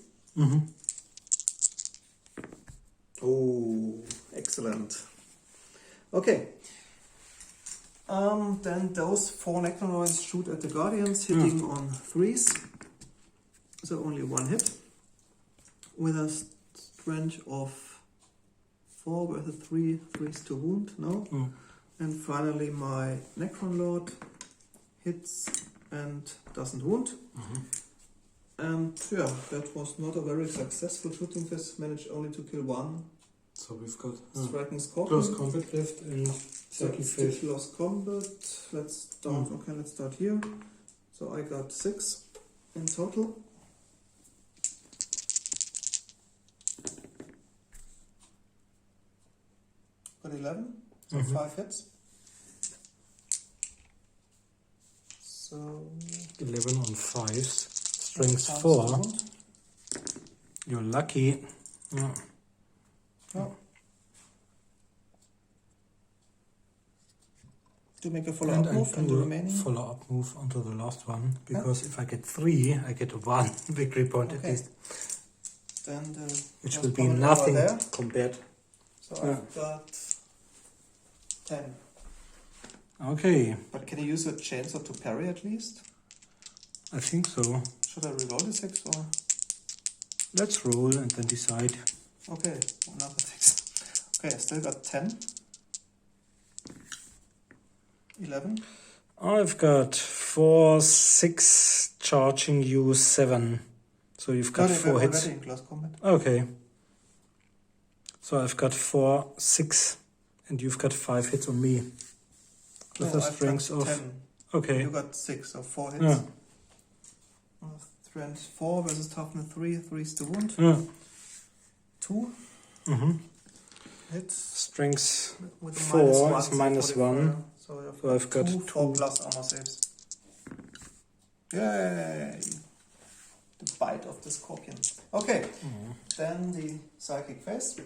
Oh, excellent. Okay. Then those 4 Necrons shoot at the Guardians, hitting on 3s. So only 1 hit. With a strength of 4 with a 3s to wound, no. And finally my Necron Lord hits and doesn't wound. And yeah, that was not a very successful shooting test, managed only to kill 1.
So we've got
striking Scorpion.
close combat left and sacrifice.
Close combat. Let's start. Okay, let's start here. So I got 6 in total. Got 11. So 5 hits. So
11 on 5s. Strength 4. You're lucky. Yeah.
Oh. To make a follow-up move and the remaining?
Follow-up move onto the last one, because if I get 3, I get 1 victory point at least.
Then
which will be nothing compared.
So I've got 10.
Okay.
But can you use a chainsaw to parry at least?
I think so.
Should I reroll the 6 or?
Let's roll and then decide.
Okay, another 6. Okay, I still got 10. 11.
I've got 4, 6, charging you 7. So you've got 4 hits.
In close combat.
Okay. So I've got 4, 6, and you've got 5 hits on me. With a strength of
10.
Okay.
You got 6, so 4 hits.
Yeah.
Strength 4 versus toughness 3, 3s to wound.
Yeah.
2. Hits.
Strength
with
4 is -1.
So
I've got
2 4+ armor saves. Yay! The bite of the Scorpion. Okay, then the Psychic Phase.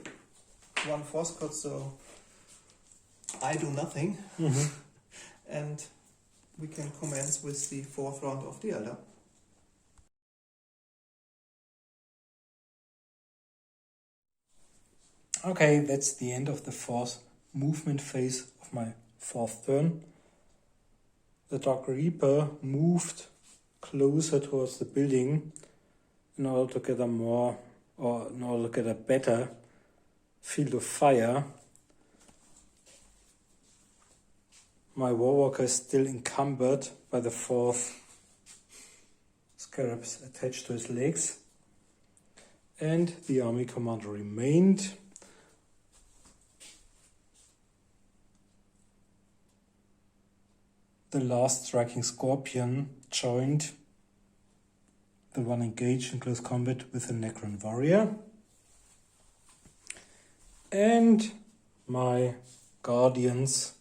1 force code, so I do nothing. And we can commence with the 4th round of the Eldar.
Okay, that's the end of the 4th movement phase of my 4th turn. The Dark Reaper moved closer towards the building in order to get in order to get a better field of fire. My Warwalker is still encumbered by the 4th scarabs attached to his legs. And the army commander remained. The last striking Scorpion joined the one engaged in close combat with the Necron Warrior. And my Guardians,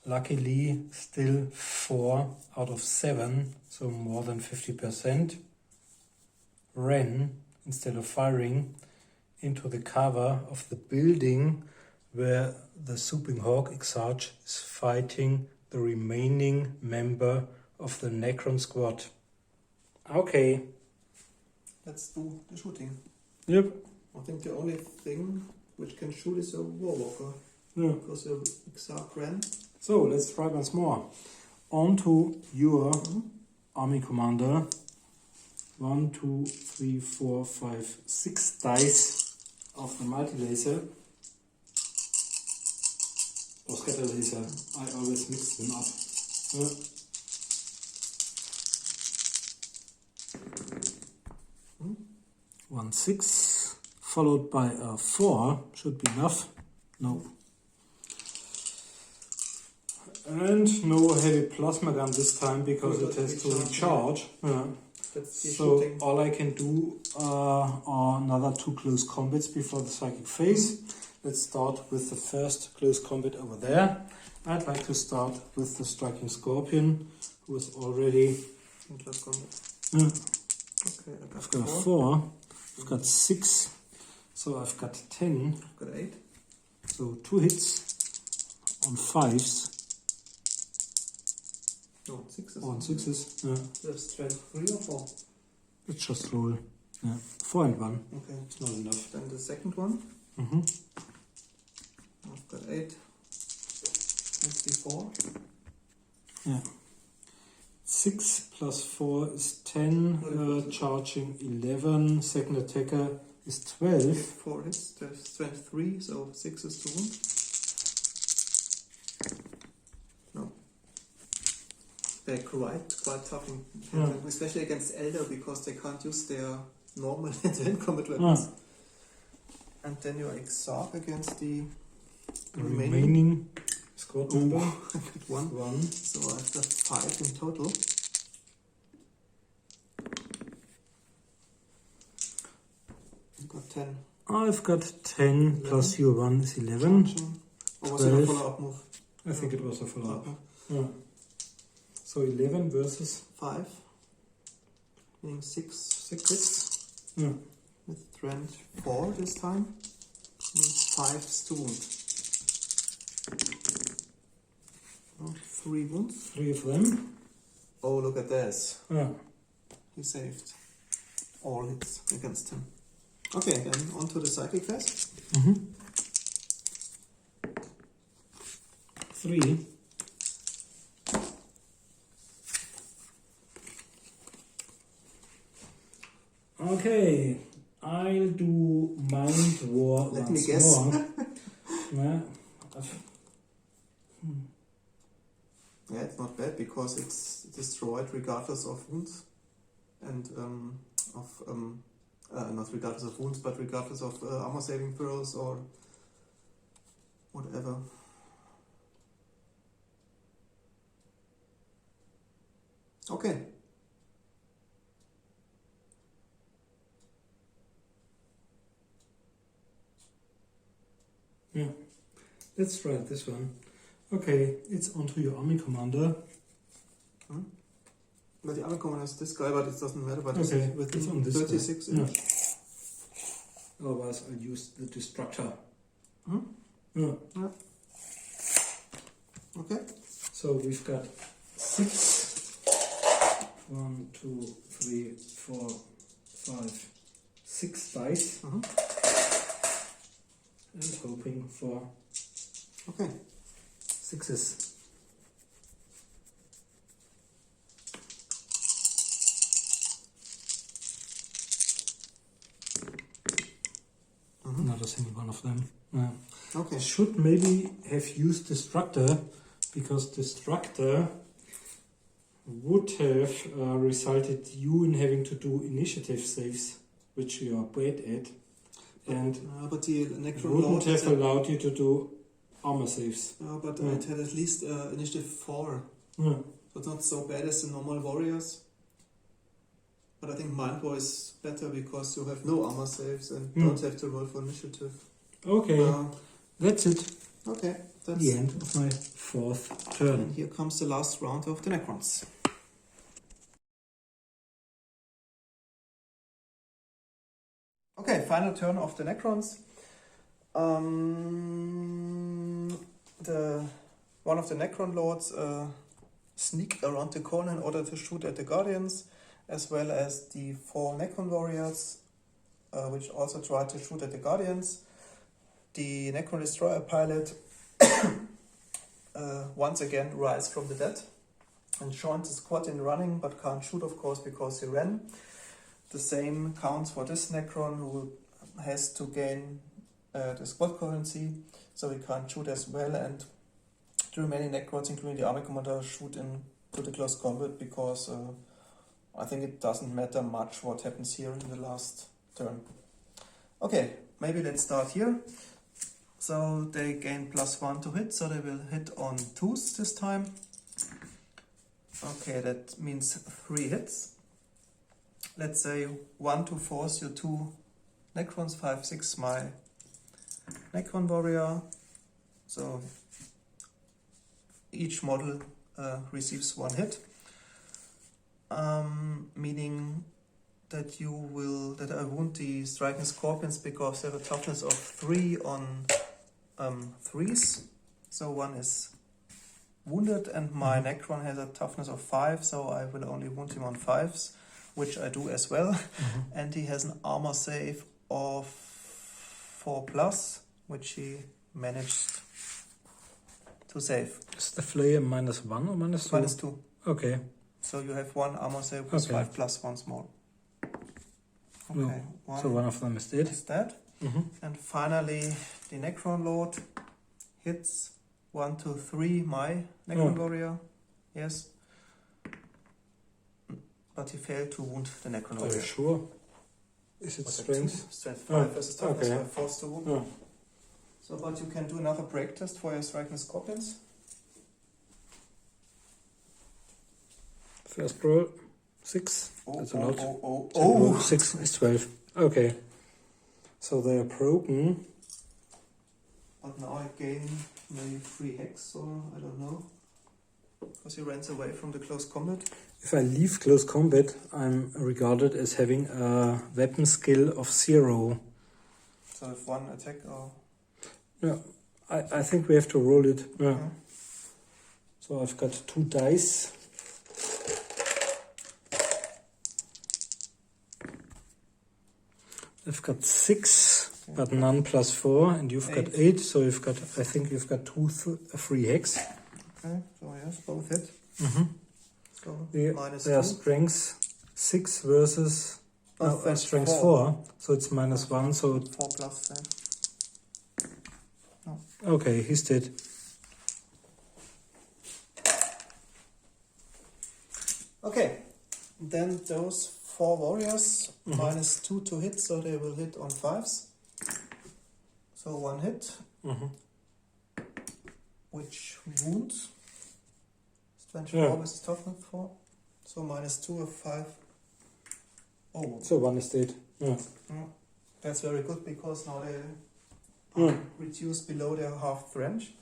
luckily still 4 out of 7, so more than 50%, ran instead of firing, into the cover of the building where the Swooping Hawk Exarch is fighting the remaining member of the Necron squad. Okay.
Let's do the shooting.
Yep.
I think the only thing which can shoot is a Warwalker.
Yeah.
Because the Exarch ran.
So let's try once more. On to your army commander. 1, 2, 3, 4, 5, 6 dice of the multi-laser. Or scatter laser. I always mix them up. Yeah. 1, 6, followed by a 4, should be enough. No. And no heavy plasma gun this time because it has to recharge. Yeah. So shooting. All I can do are another 2 close combats before the psychic phase. Let's start with the first close combat over there. I'd like to start with the striking scorpion, who is already
in close combat.
Yeah.
Okay,
I've got a 4. I've got 6. So I've got 10.
I've got 8.
So 2 hits on 5s.
No, 6s.
On 6s. Yeah.
There's strength 3 or 4?
Let's just roll. Yeah. 4 and 1.
Okay.
It's not enough.
Then the second one.
Mm-hmm.
I've got 8. 4.
Yeah. 6 plus 4 is 10. Charging 11. Second attacker is 12.
4 hits. There's strength 3, so 6 is 2 wound. No. They're quite tough, especially against Eldar, because they can't use their normal hand combat weapons. And then your Exarch against the remaining
squad member.
I got 1. So I've got 5 in total. You've got 10.
I've got 10 11. Plus your 1 is 11.
Or was it a follow-up move?
I think it was a follow-up. Yeah. So 11 versus
5. Meaning 6 hits.
Yeah.
With strength 4 this time. Means 5 to wound. 3 wounds.
3 of them.
Oh, look at this.
Yeah.
He saved all hits against him. Okay, then on to the psychic phase.
3. Okay, I'll do Mind War.
Let me guess.
Yeah.
Yeah, it's not bad because it's destroyed regardless of wounds and not regardless of wounds, but regardless of armor saving throws or whatever. Okay.
Yeah, let's try this one. Okay, it's onto your army commander.
But the army commander is this guy, but it doesn't matter. But
okay,
it's
on this
36
inch. Yeah. Otherwise, I'll use the destructor. Yeah.
Okay.
So we've got 6. 1, 2, 3, 4, 5, 6 dice. And hoping for 6s. Not a single one of them. Yeah.
Okay.
Should maybe have used Destructor, because Destructor would have resulted you in having to do initiative saves, which you are bad at. And
but the Necron
wouldn't have allowed you to do armor saves.
But it had at least initiative 4.
Yeah.
So it's not so bad as the normal warriors. But I think Mind War is better because you have no armor saves and don't have to roll for initiative.
Okay, that's it.
Okay, that's
the end of my 4th turn.
And here comes the last round of the Necrons. Okay, final turn of the Necrons. One of the Necron Lords sneaked around the corner in order to shoot at the Guardians, as well as the 4 Necron Warriors, which also tried to shoot at the Guardians. The Necron Destroyer pilot once again rise from the dead and joined the squad in running, but can't shoot, of course, because he ran. The same counts for this Necron, who has to gain the squad currency, so he can't shoot as well, and the remaining Necrons, including the army commander, shoot into the close combat because I think it doesn't matter much what happens here in the last turn. Okay, maybe let's start here. So they gain +1 to hit, so they will hit on 2s this time. Okay, that means 3 hits. Let's say 1 to force your 2 Necrons, 5, 6, my Necron Warrior. So each model receives 1 hit, meaning that I wound the striking scorpions because they have a toughness of 3 on 3s. So 1 is wounded, and my Necron has a toughness of 5, so I will only wound him on 5s, which I do as well. And he has an armor save of 4+, which he managed to save.
Is the flare -1 or -2?
-2.
Okay.
So you have 1 armor save with 5+ once more. Okay,
so one of them is dead.
Is dead. And finally, the Necron Lord hits 1 to 3 my Necron Warrior. Yes. But he failed to wound the Necron
Are
Warrior.
you sure? Is it strength?
Strength 5 versus toughness,
okay.
so I forced to wound. So, but you can do another break test for your striking scorpions.
First roll, 6. That's a lot.
Oh.
6 is 12. Okay. So they are broken.
But now I gain maybe 3 hex, or I don't know. Because he runs away from the close combat.
If I leave close combat, I'm regarded as having a weapon skill of 0.
So if 1 attack or...
Yeah, I think we have to roll it. Yeah. So I've got 2 dice. I've got 6, but none +4, and you've got 8. So you've got, I think you've got 3 hex.
Okay, so yes, both hit. So minus
their
2.
strength 6 versus strength 4. So it's -1. So
4+. Then. No.
Okay, he's dead.
Okay, then those 4 warriors -2 to hit, so they will hit on 5s. So 1 hit, which wounds. Strength 4 versus toughness 4. So -2 of 5. Oh.
So 1 is dead.
That's very good because now they reduced below their half range.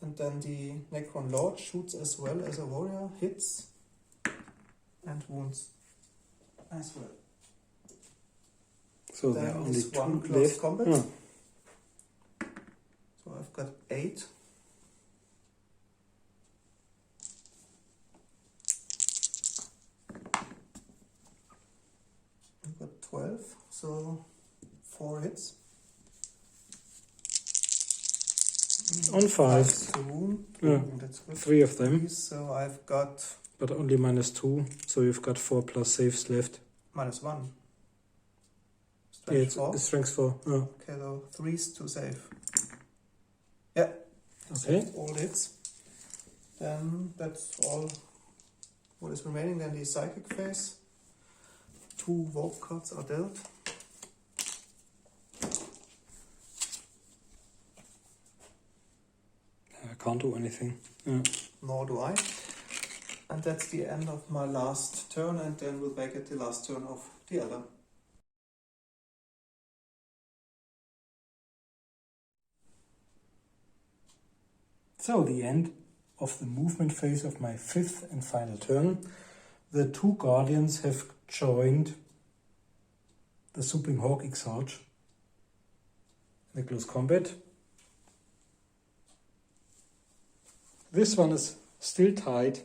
And then the Necron Lord shoots as well as a warrior, hits and wounds as well.
So there are only 2
1 close
left.
combat. So I've got 8. I've got 12, so 4 hits.
On 5.
To wound. That's good.
3 of them.
So I've got...
But only -2, so you've got 4+ saves left.
-1.
Yeah,
Strength 4.
it's strength 4.
Okay, so 3s to save. Yeah.
Okay.
All hits. Then that's all what is remaining. Then the psychic phase. 2 warp cards are dealt.
I can't do anything.
Nor do I. And that's the end of my last turn, and then we're back at the last turn of the Eldar.
So the end of the movement phase of my 5th and final turn. The 2 guardians have joined the Swooping Hawk Exarch in the close combat. This one is still tied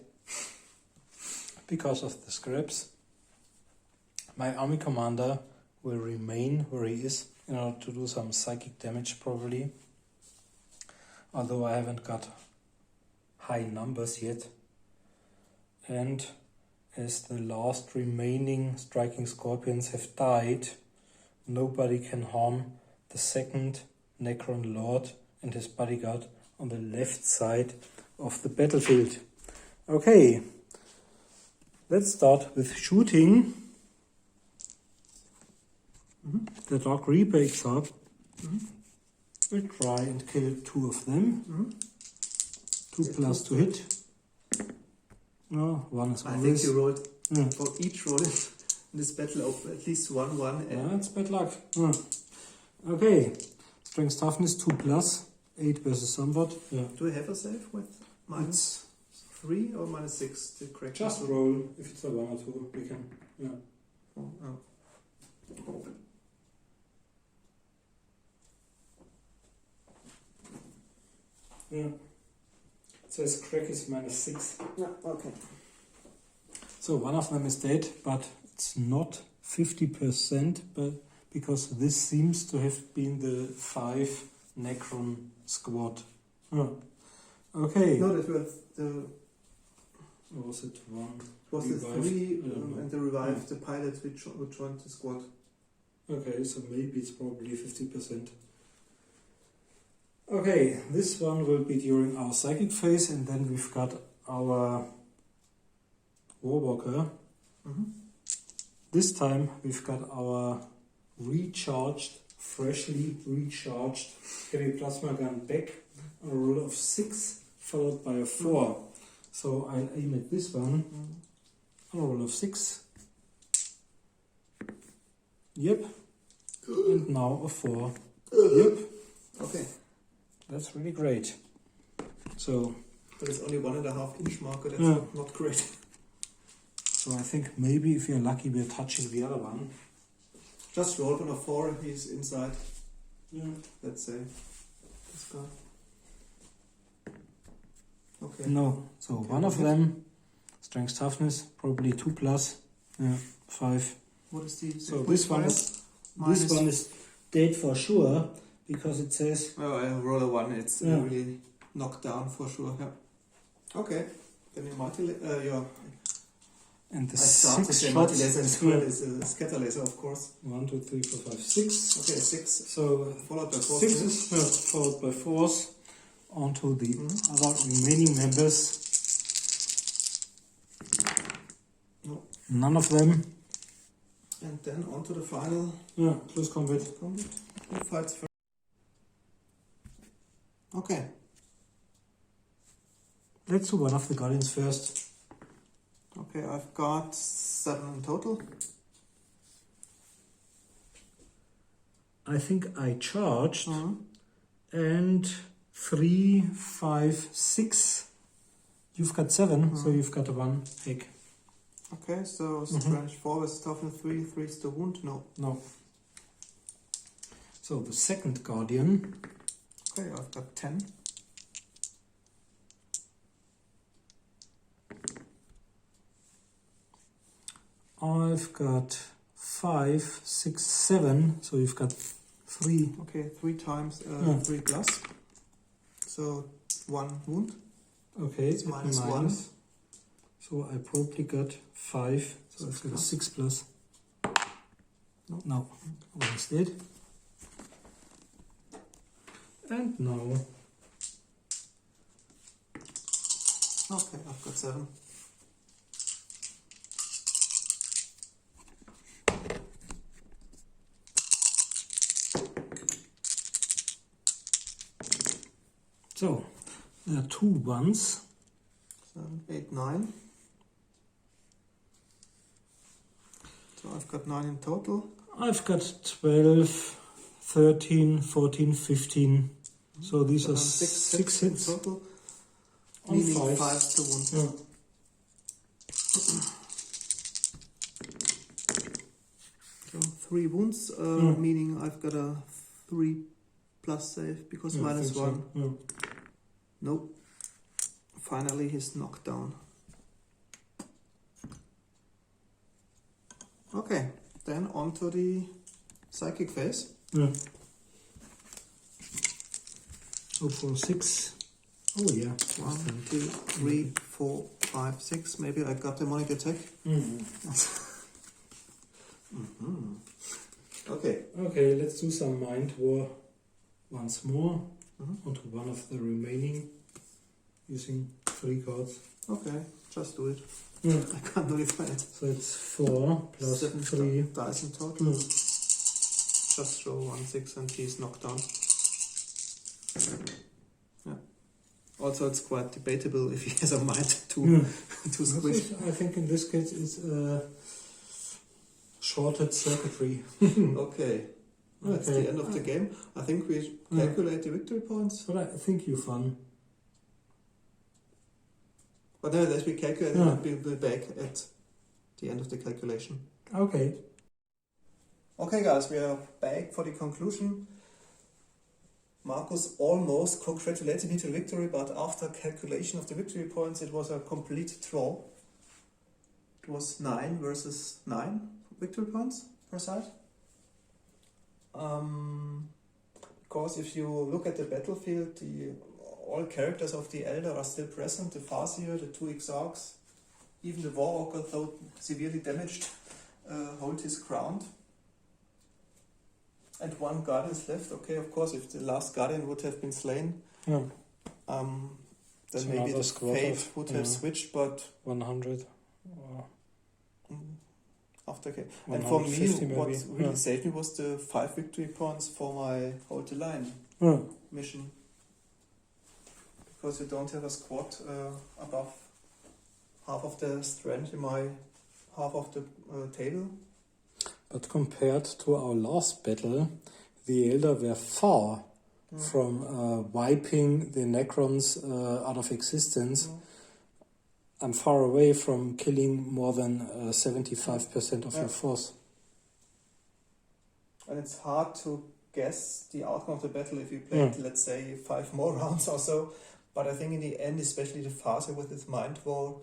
because of the scraps. My army commander will remain where he is in order to do some psychic damage probably. Although I haven't got high numbers yet. And as the last remaining striking scorpions have died, nobody can harm the second Necron Lord and his bodyguard on the left side of the battlefield. Okay, let's start with shooting. The Dark Reaper Exarch. We'll try and kill 2 of them. 2+ to hit. No, 1 is always.
I think you rolled for each roll in this battle of at least 1/1.
Yeah, it's bad luck. Okay, strength toughness 2+, 8 versus somewhat. Yeah.
Do we have a save with -3 or -6 to correct?
Just roll. If it's a 1 or 2, we can. Yeah.
Oh.
Yeah. It says crack is -6.
Yeah, okay.
So one of them is dead, but it's not 50%, but because this seems to have been the 5 Necron squad. Okay.
No, that was the.
Or was it 1?
It was the
Revived?
3 and the revived the pilots who joined the squad.
Okay, so maybe it's probably 50%. Okay, this one will be during our psychic phase, and then we've got our Warwalker. This time we've got our freshly recharged heavy plasma gun back on a roll of 6, followed by a 4. So I'll aim at this one on a roll of 6. Yep. And now a 4. Yep.
Okay.
That's really great. So,
but it's only 1.5 inch marker. That's not great.
So I think maybe if you're lucky, we're touching the other one.
Just roll on a 4. He's inside.
Yeah.
Let's say. This guy. Okay.
No. So okay, one of them, strength toughness, probably 2+. Yeah, 5.
What is the?
So this one is dead for sure. Because it says...
Oh, I roll a 1, it's really knocked down for sure. Yeah. Okay. Then you
And the
I start with the multi-laser as well as a scatter laser, of course.
1, 2, 3, 4, 5, 6.
Okay, 6.
So
followed by 4.
6 is followed by 4s onto the other remaining members.
No.
None of them.
And then on to the final.
Yeah, close combat.
Who fights first? Okay.
Let's do one of the Guardians first.
Okay, I've got 7 in total.
I think I charged. And 3, 5, 6. You've got 7, so you've got 1 hit.
Okay, so strength 4 is toughness 3, 3 is the wound? No.
So the second Guardian.
Okay, I've got 10.
I've got 5, 6, 7. So you've got 3.
Okay, 3 times 3 plus. So 1 wound.
Okay,
it's -1.
So I probably got 5. So I've got a 6+. No, one is dead. And now.
Okay, I've got 7.
So, there are 2 ones.
7, 8, 9. So I've got 9 in total.
I've got 12, 13, 14, 15. So these are 6 hits.
In total.
On
Meaning
5.
5 to 1. So 3 wounds, meaning I've got a 3 plus save because minus 1.
So.
Nope. Finally, he's knocked down. Okay, then on to the psychic phase.
0.6. Oh yeah.
1, 2, 3, 4, 5, 6. Maybe I got demonic attack. Okay.
Okay, let's do some mind war once more onto one of the remaining using 3 cards.
Okay, just do it.
Yeah.
I can't modify it.
So it's 4 plus
7
3
dice in total. Just throw 1, 6 and he's knocked down. Yeah. Also, it's quite debatable if he has a mind to squish.
I think in this case it's shorted circuitry.
Okay. That's the end of the game. I think we calculate the victory points.
But I think you've won.
But nevertheless, we calculate and we'll be back at the end of the calculation.
Okay.
Okay, guys, we are back for the conclusion. Marcus almost congratulated me to victory, but after calculation of the victory points, it was a complete draw. It was 9 versus 9 victory points per side. Because if you look at the battlefield, all characters of the Eldar are still present. The Farseer, the 2 Exarchs, even the Warwalker, though severely damaged, hold his ground. And 1 Guardian is left. Okay, of course, if the last Guardian would have been slain, then maybe the fate would have switched, but
100.
After and for me, what really saved me was the 5 victory points for my Hold the Line mission. Because you don't have a squad above half of the strength in my half of the table.
But compared to our last battle, the Eldar were far from wiping the Necrons out of existence. I'm far away from killing more than 75% of your force.
And it's hard to guess the outcome of the battle if you played, let's say, 5 more rounds or so. But I think in the end, especially the Farseer with its mind war,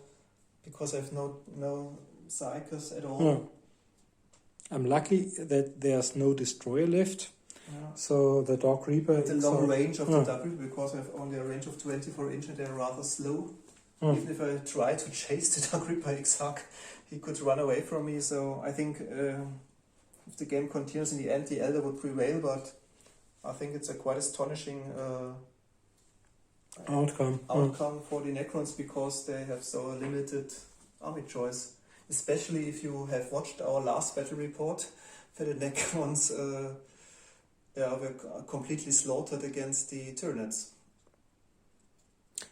because I have no psychers at all.
I'm lucky that there's no destroyer left. So the Dark Reaper...
The long range of the Dark Reaper, because I have only a range of 24 inch and they're rather slow. Even if I try to chase the Dark Reaper Exarch, he could run away from me. So I think if the game continues in the end, the Eldar would prevail, but I think it's a quite astonishing
outcome
for the Necrons, because they have so limited army choice. Especially if you have watched our last battle report, where the Necrons were completely slaughtered against the Tyranids.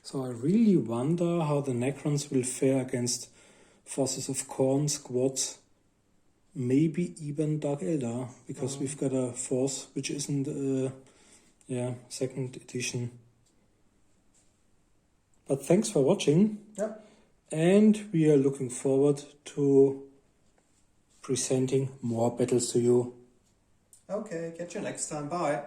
So I really wonder how the Necrons will fare against forces of Khorne, squads, maybe even Dark Eldar, because we've got a force which isn't 2nd edition. But thanks for watching.
Yeah.
And we are looking forward to presenting more battles to you.
Okay, catch you next time. Bye.